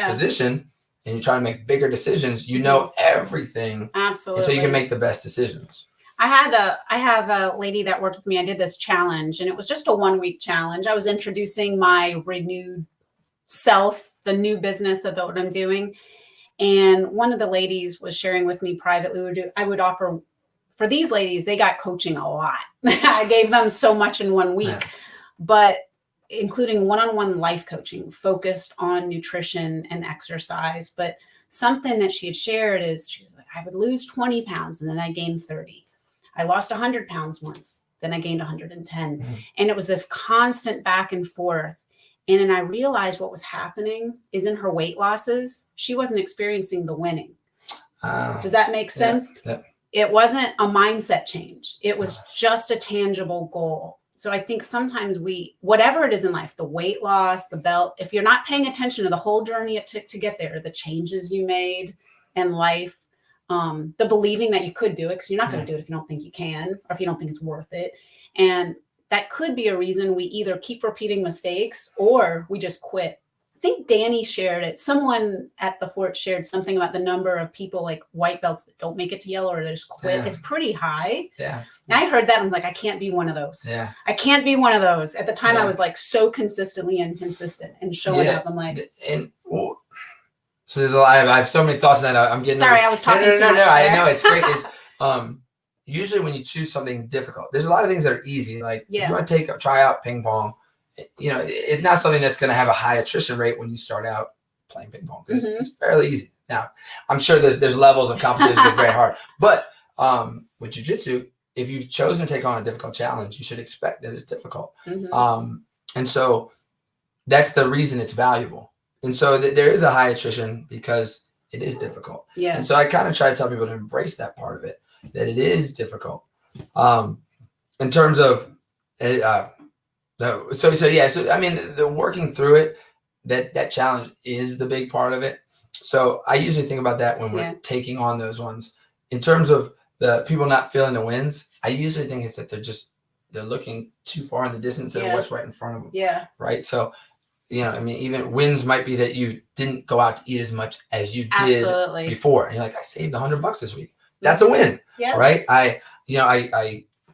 Speaker 1: position, and you try to make bigger decisions, everything.
Speaker 2: Absolutely.
Speaker 1: And so you can make the best decisions.
Speaker 2: I have a lady that worked with me. I did this challenge, and it was just a 1-week challenge. I was introducing my renewed self, the new business of what I'm doing. And one of the ladies was sharing with me privately, I would offer for these ladies, they got coaching a lot. I gave them so much in 1 week, but including one-on-one life coaching focused on nutrition and exercise. But something that she had shared is she's like, I would lose 20 pounds and then I gained 30. I lost 100 pounds once, then I gained 110. And it was this constant back and forth. And then I realized what was happening is in her weight losses, she wasn't experiencing the winning. Does that make sense? It wasn't a mindset change. It was just a tangible goal. So I think sometimes whatever it is in life, the weight loss, the belt, if you're not paying attention to the whole journey it took to get there, the changes you made in life, the believing that you could do it, because you're not going to do it if you don't think you can, or if you don't think it's worth it. And that could be a reason we either keep repeating mistakes or we just quit. I think Danny shared it. Someone at the fort shared something about the number of people like white belts that don't make it to yellow or they just quit. It's pretty high. And I heard that. I'm like, I can't be one of those. I can't be one of those. At the time, I was like so consistently inconsistent and showing up. I'm like,
Speaker 1: so there's a lot. I have so many thoughts on that. I'm getting.
Speaker 2: Sorry, I was talking.
Speaker 1: No. I know it's great. Usually when you choose something difficult, there's a lot of things that are easy. Like you want to try out ping pong. It's not something that's going to have a high attrition rate when you start out playing ping pong. It's fairly easy. Now, I'm sure there's levels of competition that's very hard. But with jiu-jitsu, if you've chosen to take on a difficult challenge, you should expect that it's difficult. And so that's the reason it's valuable. And so there is a high attrition because it is difficult. And so I kind of try to tell people to embrace that part of it, that it is difficult. In terms of so I mean, the working through it, that challenge is the big part of it. So I usually think about that when we're taking on those ones. In terms of the people not feeling the wins, I usually think it's that they're looking too far in the distance of what's right in front of them. Right. So, I mean, even wins might be that you didn't go out to eat as much as you did before. And you're like, I saved $100 this week. That's a win. Right. I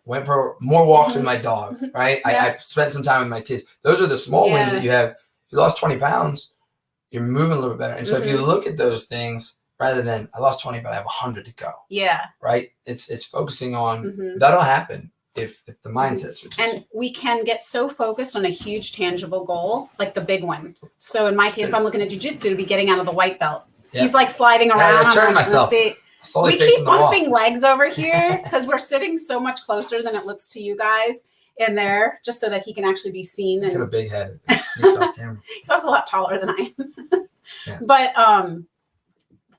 Speaker 1: went for more walks with my dog, right? I spent some time with my kids. Those are the small wins that you have. If you lost 20 pounds, you're moving a little bit better. And so if you look at those things rather than I lost 20, but I have 100 to go. Right? It's focusing on that'll happen if the mindset switches.
Speaker 2: And we can get so focused on a huge tangible goal, like the big one. So in my case, if I'm looking at jiu-jitsu, to be getting out of the white belt. He's like sliding around.
Speaker 1: I'm turning myself.
Speaker 2: We keep bumping legs over here because we're sitting so much closer than it looks to you guys in there, just so that he can actually be seen.
Speaker 1: He's got a big head. It sneaks off camera.
Speaker 2: He's also a lot taller than I am. But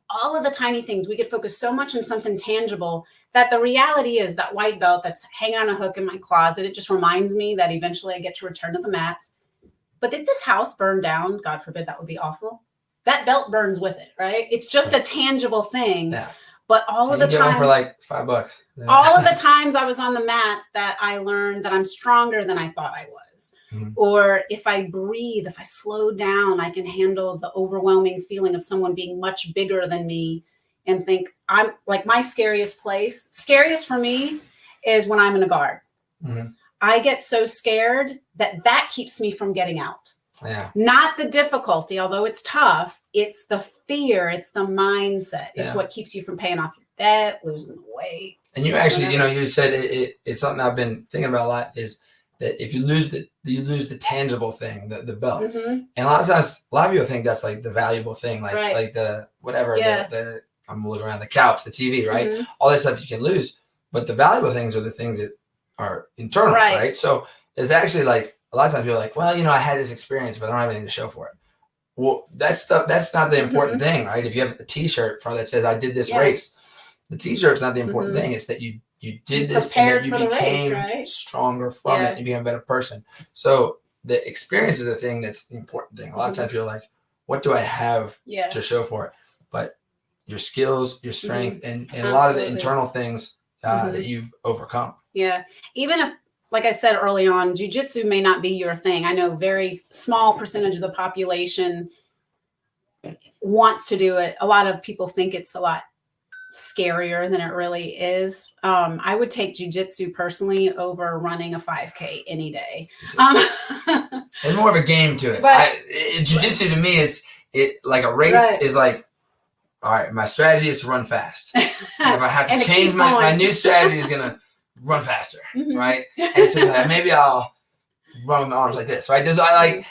Speaker 2: all of the tiny things, we could focus so much on something tangible that the reality is that white belt that's hanging on a hook in my closet, it just reminds me that eventually I get to return to the mats. But if this house burned down, God forbid, that would be awful. That belt burns with it, right? It's just a tangible thing. But all of the times,
Speaker 1: for like $5.
Speaker 2: All of the times I was on the mats that I learned that I'm stronger than I thought I was. Or if I breathe, if I slow down, I can handle the overwhelming feeling of someone being much bigger than me and think I'm like my scariest place. Scariest for me is when I'm in a guard. I get so scared that keeps me from getting out. Not the difficulty, although it's tough. It's the fear. It's the mindset. It's what keeps you from paying off your debt, losing the weight.
Speaker 1: And you actually, you said it's something I've been thinking about a lot is that if you lose the tangible thing, the belt.
Speaker 2: Mm-hmm.
Speaker 1: And a lot of times, a lot of people think that's like the valuable thing, like
Speaker 2: Right.
Speaker 1: like the whatever,
Speaker 2: Yeah.
Speaker 1: the I'm looking around the couch, the TV, right?
Speaker 2: Mm-hmm.
Speaker 1: All this stuff you can lose. But the valuable things are the things that are internal, right? So it's actually like a lot of times you're like, well, I had this experience, but I don't have anything to show for it. Well, that's not the important thing, right? If you have a T-shirt that says I did this race, the T-shirt's not the important thing. It's that you did this and that you became stronger from it and you became a better person. So the experience is the thing that's the important thing. A lot of times you're like, what do I have to show for it? But your skills, your strength, and a lot of the internal things that you've overcome.
Speaker 2: Yeah. Even if, like I said early on, jiu-jitsu may not be your thing. I know very small percentage of the population wants to do it. A lot of people think it's a lot scarier than it really is. I would take jiu-jitsu personally over running a 5K any day.
Speaker 1: There's more of a game to it. Jiu-jitsu to me is like a race is like, all right, my strategy is to run fast. And if I have to change my new strategy is gonna run faster, right? And so maybe I'll run with my arms like this, right?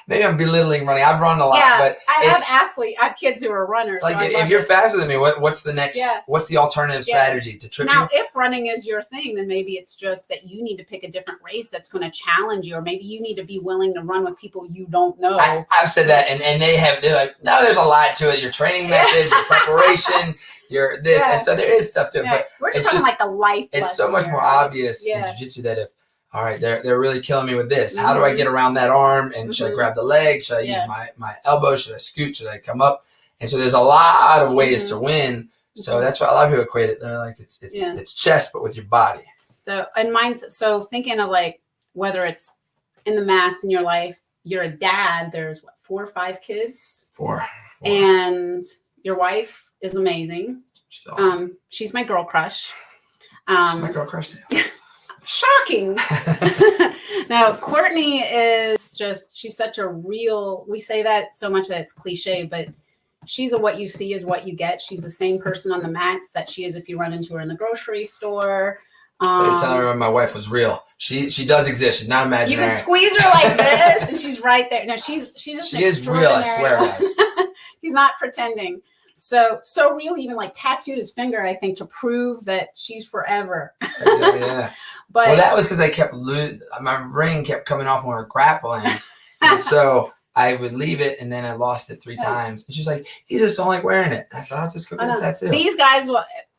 Speaker 1: Maybe I'm belittling running. I've run a lot, but
Speaker 2: I have kids who are runners.
Speaker 1: Like so if you're faster than me, what's the next? What's the alternative strategy to trip you?
Speaker 2: Now, if running is your thing, then maybe it's just that you need to pick a different race that's going to challenge you, or maybe you need to be willing to run with people you don't know.
Speaker 1: I've said that, and they're like, no, there's a lot to it. Your training methods, your preparation. You're this, and so there is stuff to it. But
Speaker 2: we're just talking like the life.
Speaker 1: It's so much more obvious in jiu-jitsu that if, all right, they're really killing me with this. How do I get around that arm? And should I grab the leg? Should I use my elbow? Should I scoot? Should I come up? And so there's a lot of ways to win. So that's why a lot of people equate it. They're like, it's chess, but with your body.
Speaker 2: So in mindset, so thinking of like whether it's in the mats in your life, you're a dad. There's 4 or 5 kids. Four. And your wife is amazing.
Speaker 1: She's awesome.
Speaker 2: She's my girl crush.
Speaker 1: She's my girl crush too.
Speaker 2: Shocking. Now, Courtney is she's such a real, we say that so much that it's cliche, but she's a what you see is what you get. She's the same person on the mats that she is if you run into her in the grocery store.
Speaker 1: You're telling her my wife was real. She does exist. She's not imaginary.
Speaker 2: You can squeeze her like this and she's right there. No, she's just
Speaker 1: she is real, I swear, guys.
Speaker 2: He's not pretending. So real, even like tattooed his finger, I think, to prove that she's forever.
Speaker 1: Yeah. But that was because I kept my ring kept coming off when we were grappling. And so I would leave it and then I lost it 3 times. And she's like, you just don't like wearing it. I said, I'll just go get a tattoo.
Speaker 2: These guys,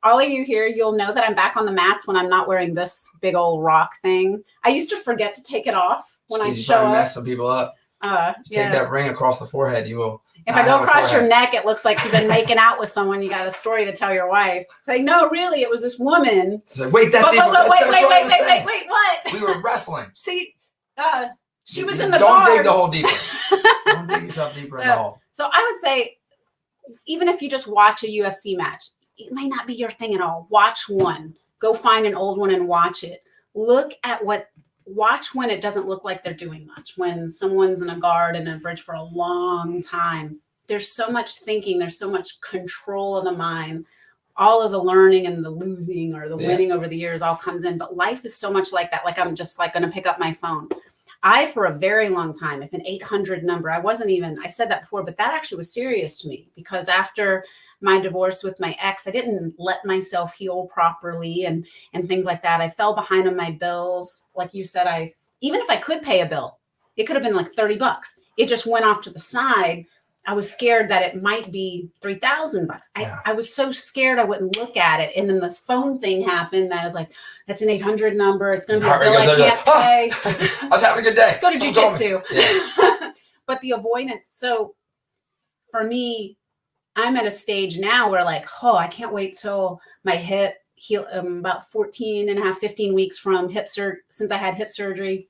Speaker 2: all of you here, you'll know that I'm back on the mats when I'm not wearing this big old rock thing. I used to forget to take it off when I show up.
Speaker 1: Mess some people up. Take that ring across the forehead. You will.
Speaker 2: If I go across your neck, it looks like you've been making out with someone. You got a story to tell your wife. Say, no, really, it was this woman.
Speaker 1: It's like, wait, that's
Speaker 2: wait, what?
Speaker 1: We were wrestling.
Speaker 2: See, she was in the guard.
Speaker 1: Don't dig the hole deeper. Don't dig yourself deeper in the hole.
Speaker 2: So I would say, even if you just watch a UFC match, it might not be your thing at all. Watch one. Go find an old one and watch it. Watch when it doesn't look like they're doing much. When someone's in a guard and a bridge for a long time, there's so much thinking. There's so much control of the mind. All of the learning and the losing or the winning over the years all comes in. But life is so much like that. Like I'm just like going to pick up my phone. For a very long time, if an 800 number, I said that before, but that actually was serious to me because after my divorce with my ex, I didn't let myself heal properly and things like that. I fell behind on my bills. Like you said, even if I could pay a bill, it could have been like $30. It just went off to the side. I was scared that it might be $3,000. I was so scared I wouldn't look at it. And then this phone thing happened that I was like, that's an 800 number. It's going to be a bill I can't pay.
Speaker 1: I was having a good day.
Speaker 2: Let's go to jiu-jitsu. Yeah. But the avoidance. So for me, I'm at a stage now where like, I can't wait till my hip heal. About 14 and a half, 15 weeks from since I had hip surgery.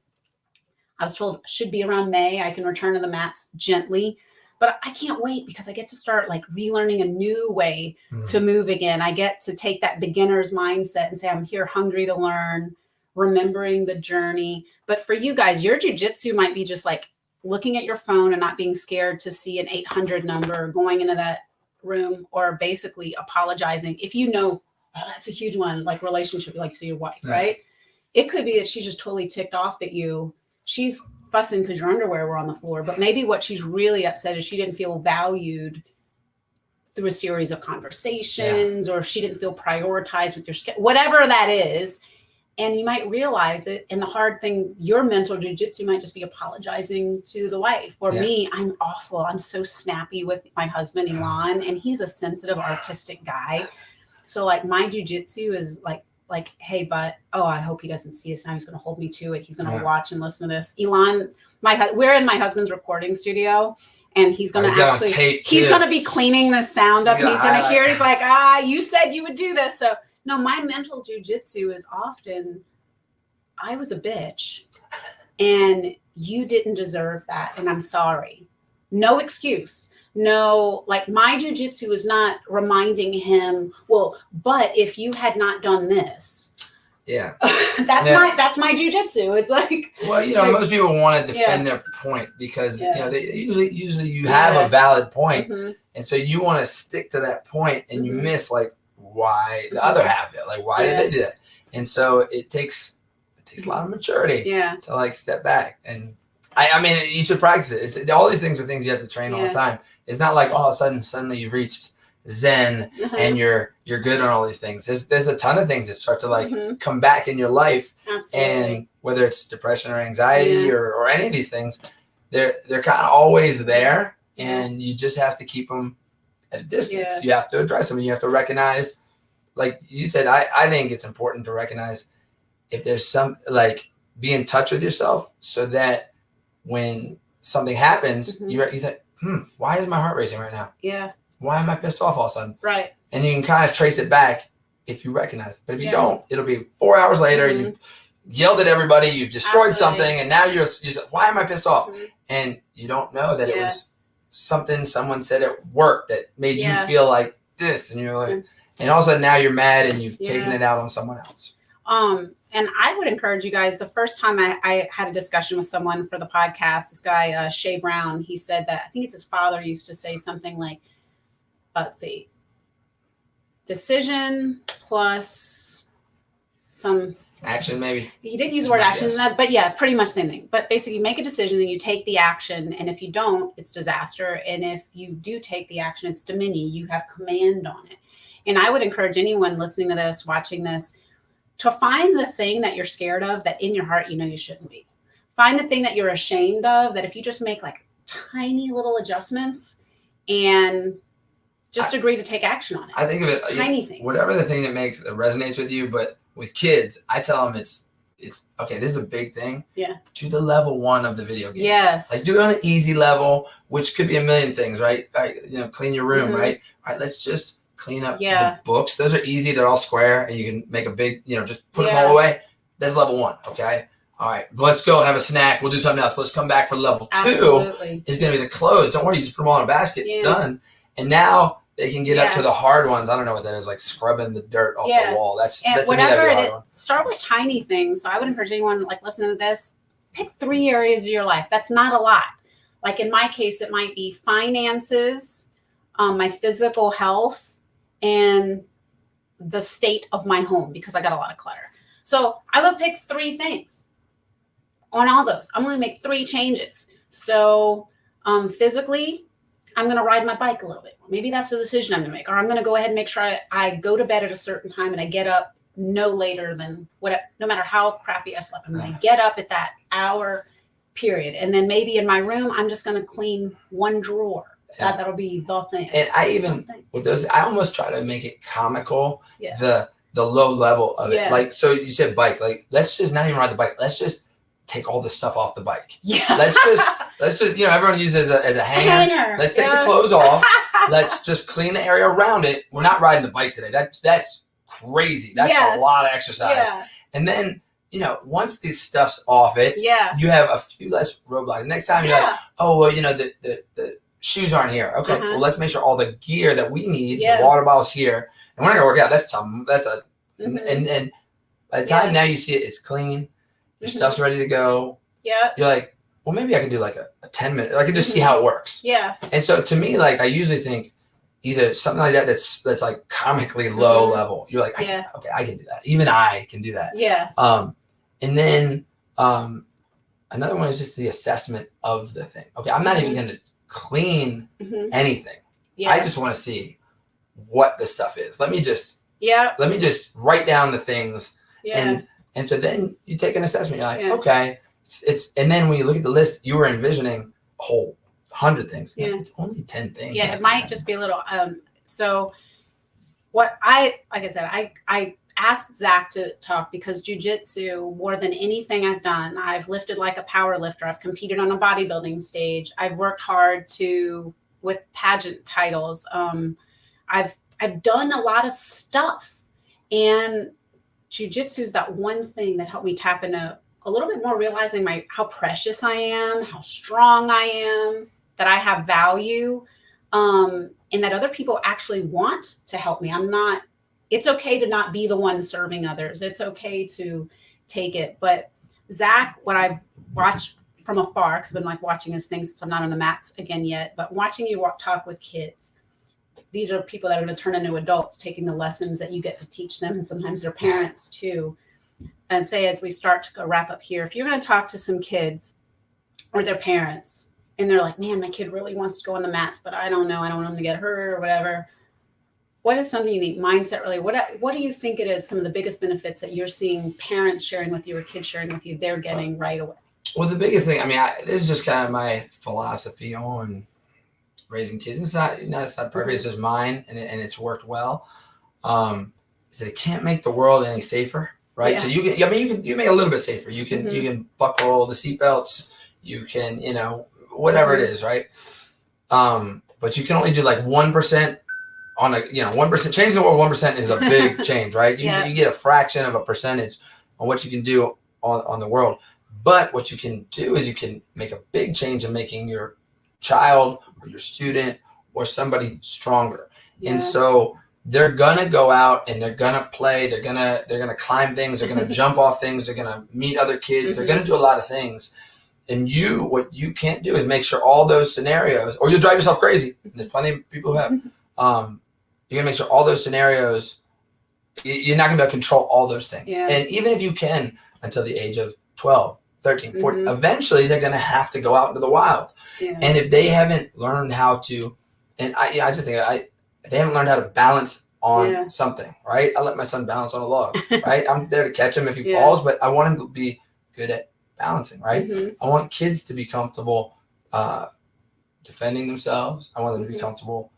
Speaker 2: I was told should be around May. I can return to the mats gently. But I can't wait because I get to start like relearning a new way to move again. I get to take that beginner's mindset and say, I'm here hungry to learn, remembering the journey. But for you guys, your jiu-jitsu might be just like looking at your phone and not being scared to see an 800 number going into that room or basically apologizing. If you know, that's a huge one, like relationship, like so your wife, right? It could be that she's just totally ticked off at you she's fussing because your underwear were on the floor, but maybe what she's really upset is she didn't feel valued through a series of conversations, or she didn't feel prioritized with your schedule, whatever that is. And you might realize it. And the hard thing, your mental jujitsu might just be apologizing to the wife. Or me, I'm awful. I'm so snappy with my husband, Elon, and he's a sensitive, artistic guy. So like my jujitsu is like, hey, but I hope he doesn't see us now. He's going to hold me to it. He's going to watch and listen to this. Elon, we're in my husband's recording studio, and he's going to he's going to be cleaning the sound up. And he's going to hear. He's like, you said you would do this, so. No, my mental jujitsu is often, I was a bitch and you didn't deserve that. And I'm sorry. No excuse. No, like my jujitsu is not reminding him, well, but if you had not done this.
Speaker 1: Yeah.
Speaker 2: That's my jujitsu. It's like.
Speaker 1: Well, most people want to defend their point because, they usually you have a valid point. Mm-hmm. And so you want to stick to that point and you miss like, why the other half of it, like why did they do that? And so it takes a lot of maturity to like step back. And I mean you should practice it. All these things are things you have to train all the time. It's not like all of a sudden suddenly you've reached Zen and you're good on all these things. There's a ton of things that start to like come back in your life. Absolutely. And whether it's depression or anxiety or any of these things, they're kind of always there, and you just have to keep them at a distance. You have to address them, and you have to recognize, like you said, I think it's important to recognize if there's some, like, be in touch with yourself so that when something happens, you think, why is my heart racing right now? Yeah. Why am I pissed off all of a sudden? Right. And you can kind of trace it back if you recognize it. But if you don't, it'll be 4 hours later, you've yelled at everybody, you've destroyed something, and now you're why am I pissed off? And you don't know that it was something someone said at work that made you feel like this, and you're like, and all of a sudden now you're mad and you've taken it out on someone else.
Speaker 2: And I would encourage you guys, the first time I had a discussion with someone for the podcast, this guy, Shay Brown, he said that, I think it's his father used to say something like, let's see, decision plus some
Speaker 1: action, maybe.
Speaker 2: He did use the word action, but yeah, pretty much the same thing. But basically, you make a decision, then you take the action, and if you don't, it's disaster. And if you do take the action, it's dominion. You have command on it. And I would encourage anyone listening to this, watching this, to find the thing that you're scared of that in your heart you know you shouldn't be. Find the thing that you're ashamed of, that if you just make like tiny little adjustments and just agree to take action on it.
Speaker 1: I think of it
Speaker 2: tiny things.
Speaker 1: Whatever the thing that resonates with you, but with kids, I tell them it's okay, this is a big thing. Yeah. Do the level 1 of the video game. Yes. Like do it on the easy level, which could be a million things, right? Clean your room, right? All right, let's just clean up the books. Those are easy. They're all square, and you can make a big, just put them all away. That's level 1. Okay. All right, let's go have a snack. We'll do something else. Let's come back for level 2. Is going to be the clothes. Don't worry. You just put them all in a basket. It's done. And now they can get up to the hard ones. I don't know what that is, like scrubbing the dirt off the wall. That's whatever it is. Start with tiny things. So I would encourage anyone like listening to this, pick 3 areas of your life. That's not a lot. Like in my case, it might be finances, my physical health, and the state of my home, because I got a lot of clutter. So I would pick 3 things on all those. I'm going to make 3 changes. So physically, I'm going to ride my bike a little bit. Maybe that's the decision I'm going to make. Or I'm going to go ahead and make sure I go to bed at a certain time and I get up no later than no matter how crappy I slept. I'm going to get up at that hour period. And then maybe in my room, I'm just going to clean 1 drawer. That'll be the thing. And I even, with those, I almost try to make it comical, the low level of it. Like, so you said bike, like, let's just not even ride the bike. Let's just take all the stuff off the bike. Yeah. Let's just, everyone uses it as a hanger. Let's take the clothes off. Let's just clean the area around it. We're not riding the bike today. That's crazy. That's a lot of exercise. Yeah. And then, once this stuff's off it, you have a few less roadblocks. Next time you're like, oh, well, the shoes aren't here. Okay, well, let's make sure all the gear that we need, the water bottle's here. And we're not gonna work out. And by the time now you see it, it's clean. Your stuff's ready to go. Yeah. You're like, well, maybe I can do like a 10-minute. I can just see how it works. Yeah. And so to me, like, I usually think either something like that that's like comically low level. You're like, I can do that. Even I can do that. Yeah. And then Another one is just the assessment of the thing. Okay, I'm not even going to clean anything. Yeah. I just want to see what the stuff is. Let me just write down the things. Yeah. And so then you take an assessment. You're like, okay, it's and then when you look at the list, you were envisioning a whole 100 things. Yeah. It's only 10 things.
Speaker 2: Yeah, it might just be a little. So what like I said, I asked Zach to talk because jiu-jitsu, more than anything I've done, I've lifted like a power lifter. I've competed on a bodybuilding stage. I've worked hard with pageant titles. I've done a lot of stuff, and jiu-jitsu is that one thing that helped me tap into a little bit more, realizing how precious I am, how strong I am, that I have value, and that other people actually want to help me. It's okay to not be the one serving others. It's okay to take it. But Zach, what I've watched from afar, because I've been watching his things since I'm not on the mats again yet, but watching you talk with kids, these are people that are going to turn into adults, taking the lessons that you get to teach them, and sometimes their parents too. And say, as we start to wrap up here, if you're going to talk to some kids or their parents, and they're like, man, my kid really wants to go on the mats, but I don't know. I don't want them to get hurt or whatever. What is something you think, mindset really? What do you think it is, some of the biggest benefits that you're seeing parents sharing with you or kids sharing with you, they're getting right away?
Speaker 1: Well, the biggest thing, this is just kind of my philosophy on raising kids. It's not perfect. It's just mine, and it's worked well. Is that it can't make the world any safer, right? Yeah. So you make it a little bit safer. You can buckle the seatbelts. You can, whatever it is, right? But you can only do 1%. On 1%, changing the world 1% is a big change, right? You get a fraction of a percentage on what you can do on the world. But what you can do is you can make a big change in making your child or your student or somebody stronger. Yeah. And so they're gonna go out and they're gonna play. They're gonna climb things. They're gonna jump off things. They're gonna meet other kids. They're gonna do a lot of things. And what you can't do is make sure all those scenarios, or you'll drive yourself crazy. And there's plenty of people who have. You're going to make sure all those scenarios, you're not going to be able to control all those things. Yeah. And even if you can, until the age of 12, 13, 14, eventually they're going to have to go out into the wild. Yeah. And if they haven't learned how to, and I just think if they haven't learned how to balance on something, right? I let my son balance on a log, right? I'm there to catch him if he falls, but I want him to be good at balancing, right? I want kids to be comfortable defending themselves. I want them to be comfortable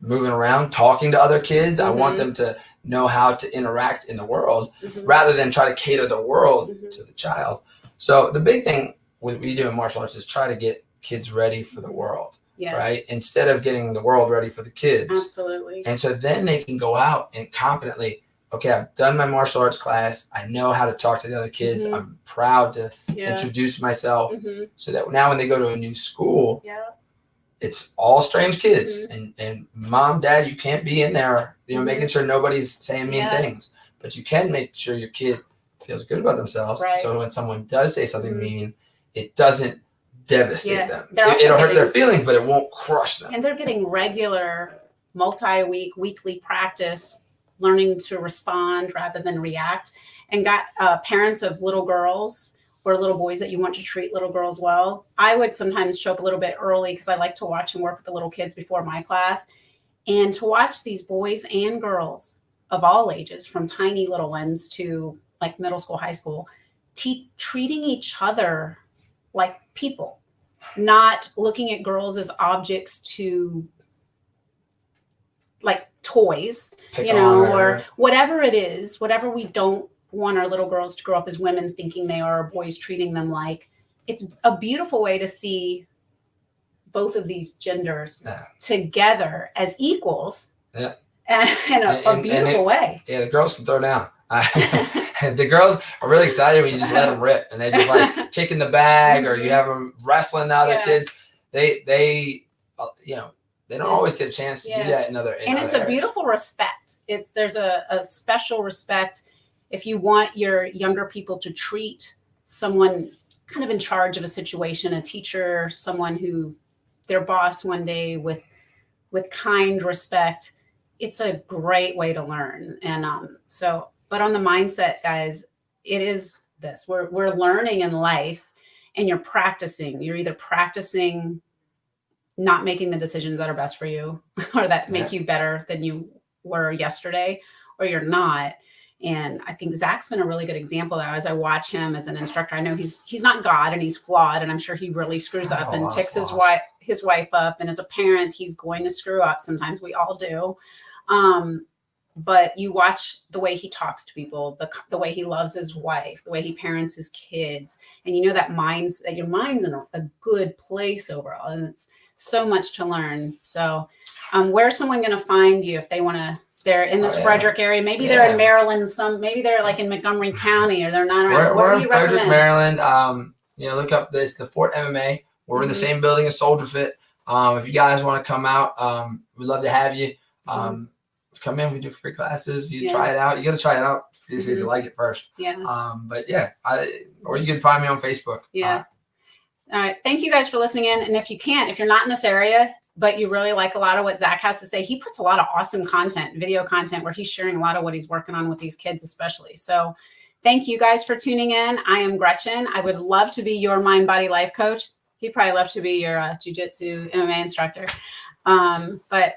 Speaker 1: moving around, talking to other kids. I want them to know how to interact in the world rather than try to cater the world to the child. So the big thing we do in martial arts is try to get kids ready for the world, right? Instead of getting the world ready for the kids.
Speaker 2: Absolutely.
Speaker 1: And so then they can go out and confidently, okay, I've done my martial arts class. I know how to talk to the other kids. I'm proud to introduce myself so that now when they go to a new school, it's all strange kids and mom, dad, you can't be in there, making sure nobody's saying mean things, but you can make sure your kid feels good about themselves. Right. So when someone does say something mean, it doesn't devastate them. It'll hurt their feelings, but it won't crush them.
Speaker 2: And they're getting regular weekly practice, learning to respond rather than react, and got parents of little girls or little boys that you want to treat little girls well. I would sometimes show up a little bit early because I like to watch and work with the little kids before my class, and to watch these boys and girls of all ages, from tiny little ones to middle school, high school, treating each other like people, not looking at girls as objects to toys, or whatever it is, whatever we don't want our little girls to grow up as women thinking they are, boys treating them like. It's a beautiful way to see both of these genders together as equals in a beautiful way.
Speaker 1: Yeah, the girls can throw down. The girls are really excited when you just let them rip, and they just kicking the bag, or you have them wrestling the other kids. They don't always get a chance to do that in other
Speaker 2: and it's a beautiful respect. There's a special respect if you want your younger people to treat someone kind of in charge of a situation, a teacher, someone who their boss one day, with kind respect. It's a great way to learn. And but on the mindset, guys, it is this. We're learning in life, and you're either practicing not making the decisions that are best for you or that make you better than you were yesterday, or you're not. And I think Zach's been a really good example of that. As I watch him as an instructor, I know he's not God and he's flawed, and I'm sure he really screws up and ticks his wife up. And as a parent, he's going to screw up. Sometimes we all do. But you watch the way he talks to people, the way he loves his wife, the way he parents his kids, and you know that your mind's in a good place overall, and it's so much to learn. So, where's someone going to find you if they want to? They're in this Frederick area. Maybe they're in Maryland. Maybe they're like in Montgomery County, or they're not around.
Speaker 1: We're in Frederick, Maryland. Look up the Fort MMA. We're in the same building as Soldier Fit. If you guys want to come out, we'd love to have you. Come in. We do free classes. You try it out. You got to try it out to see if you like it first. Yeah. Or you can find me on Facebook.
Speaker 2: Yeah. All right. Thank you guys for listening in. And if you're not in this area, but you really like a lot of what Zach has to say, he puts a lot of awesome content, video content, where he's sharing a lot of what he's working on with these kids, especially. So thank you guys for tuning in. I am Gretchen. I would love to be your mind, body, life coach. He'd probably love to be your jiu-jitsu MMA instructor. But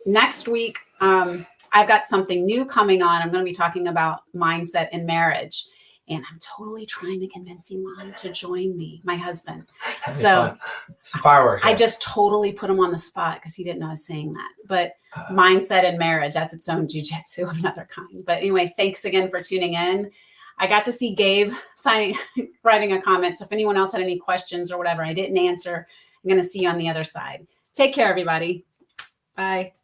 Speaker 2: next week, I've got something new coming on. I'm going to be talking about mindset in marriage. And I'm totally trying to convince Iman to join me, my husband. So
Speaker 1: some fireworks.
Speaker 2: I just totally put him on the spot because he didn't know I was saying that. But mindset and marriage, that's its own jiu-jitsu of another kind. But anyway, thanks again for tuning in. I got to see Gabe writing a comment. So if anyone else had any questions or whatever I didn't answer, I'm going to see you on the other side. Take care, everybody. Bye.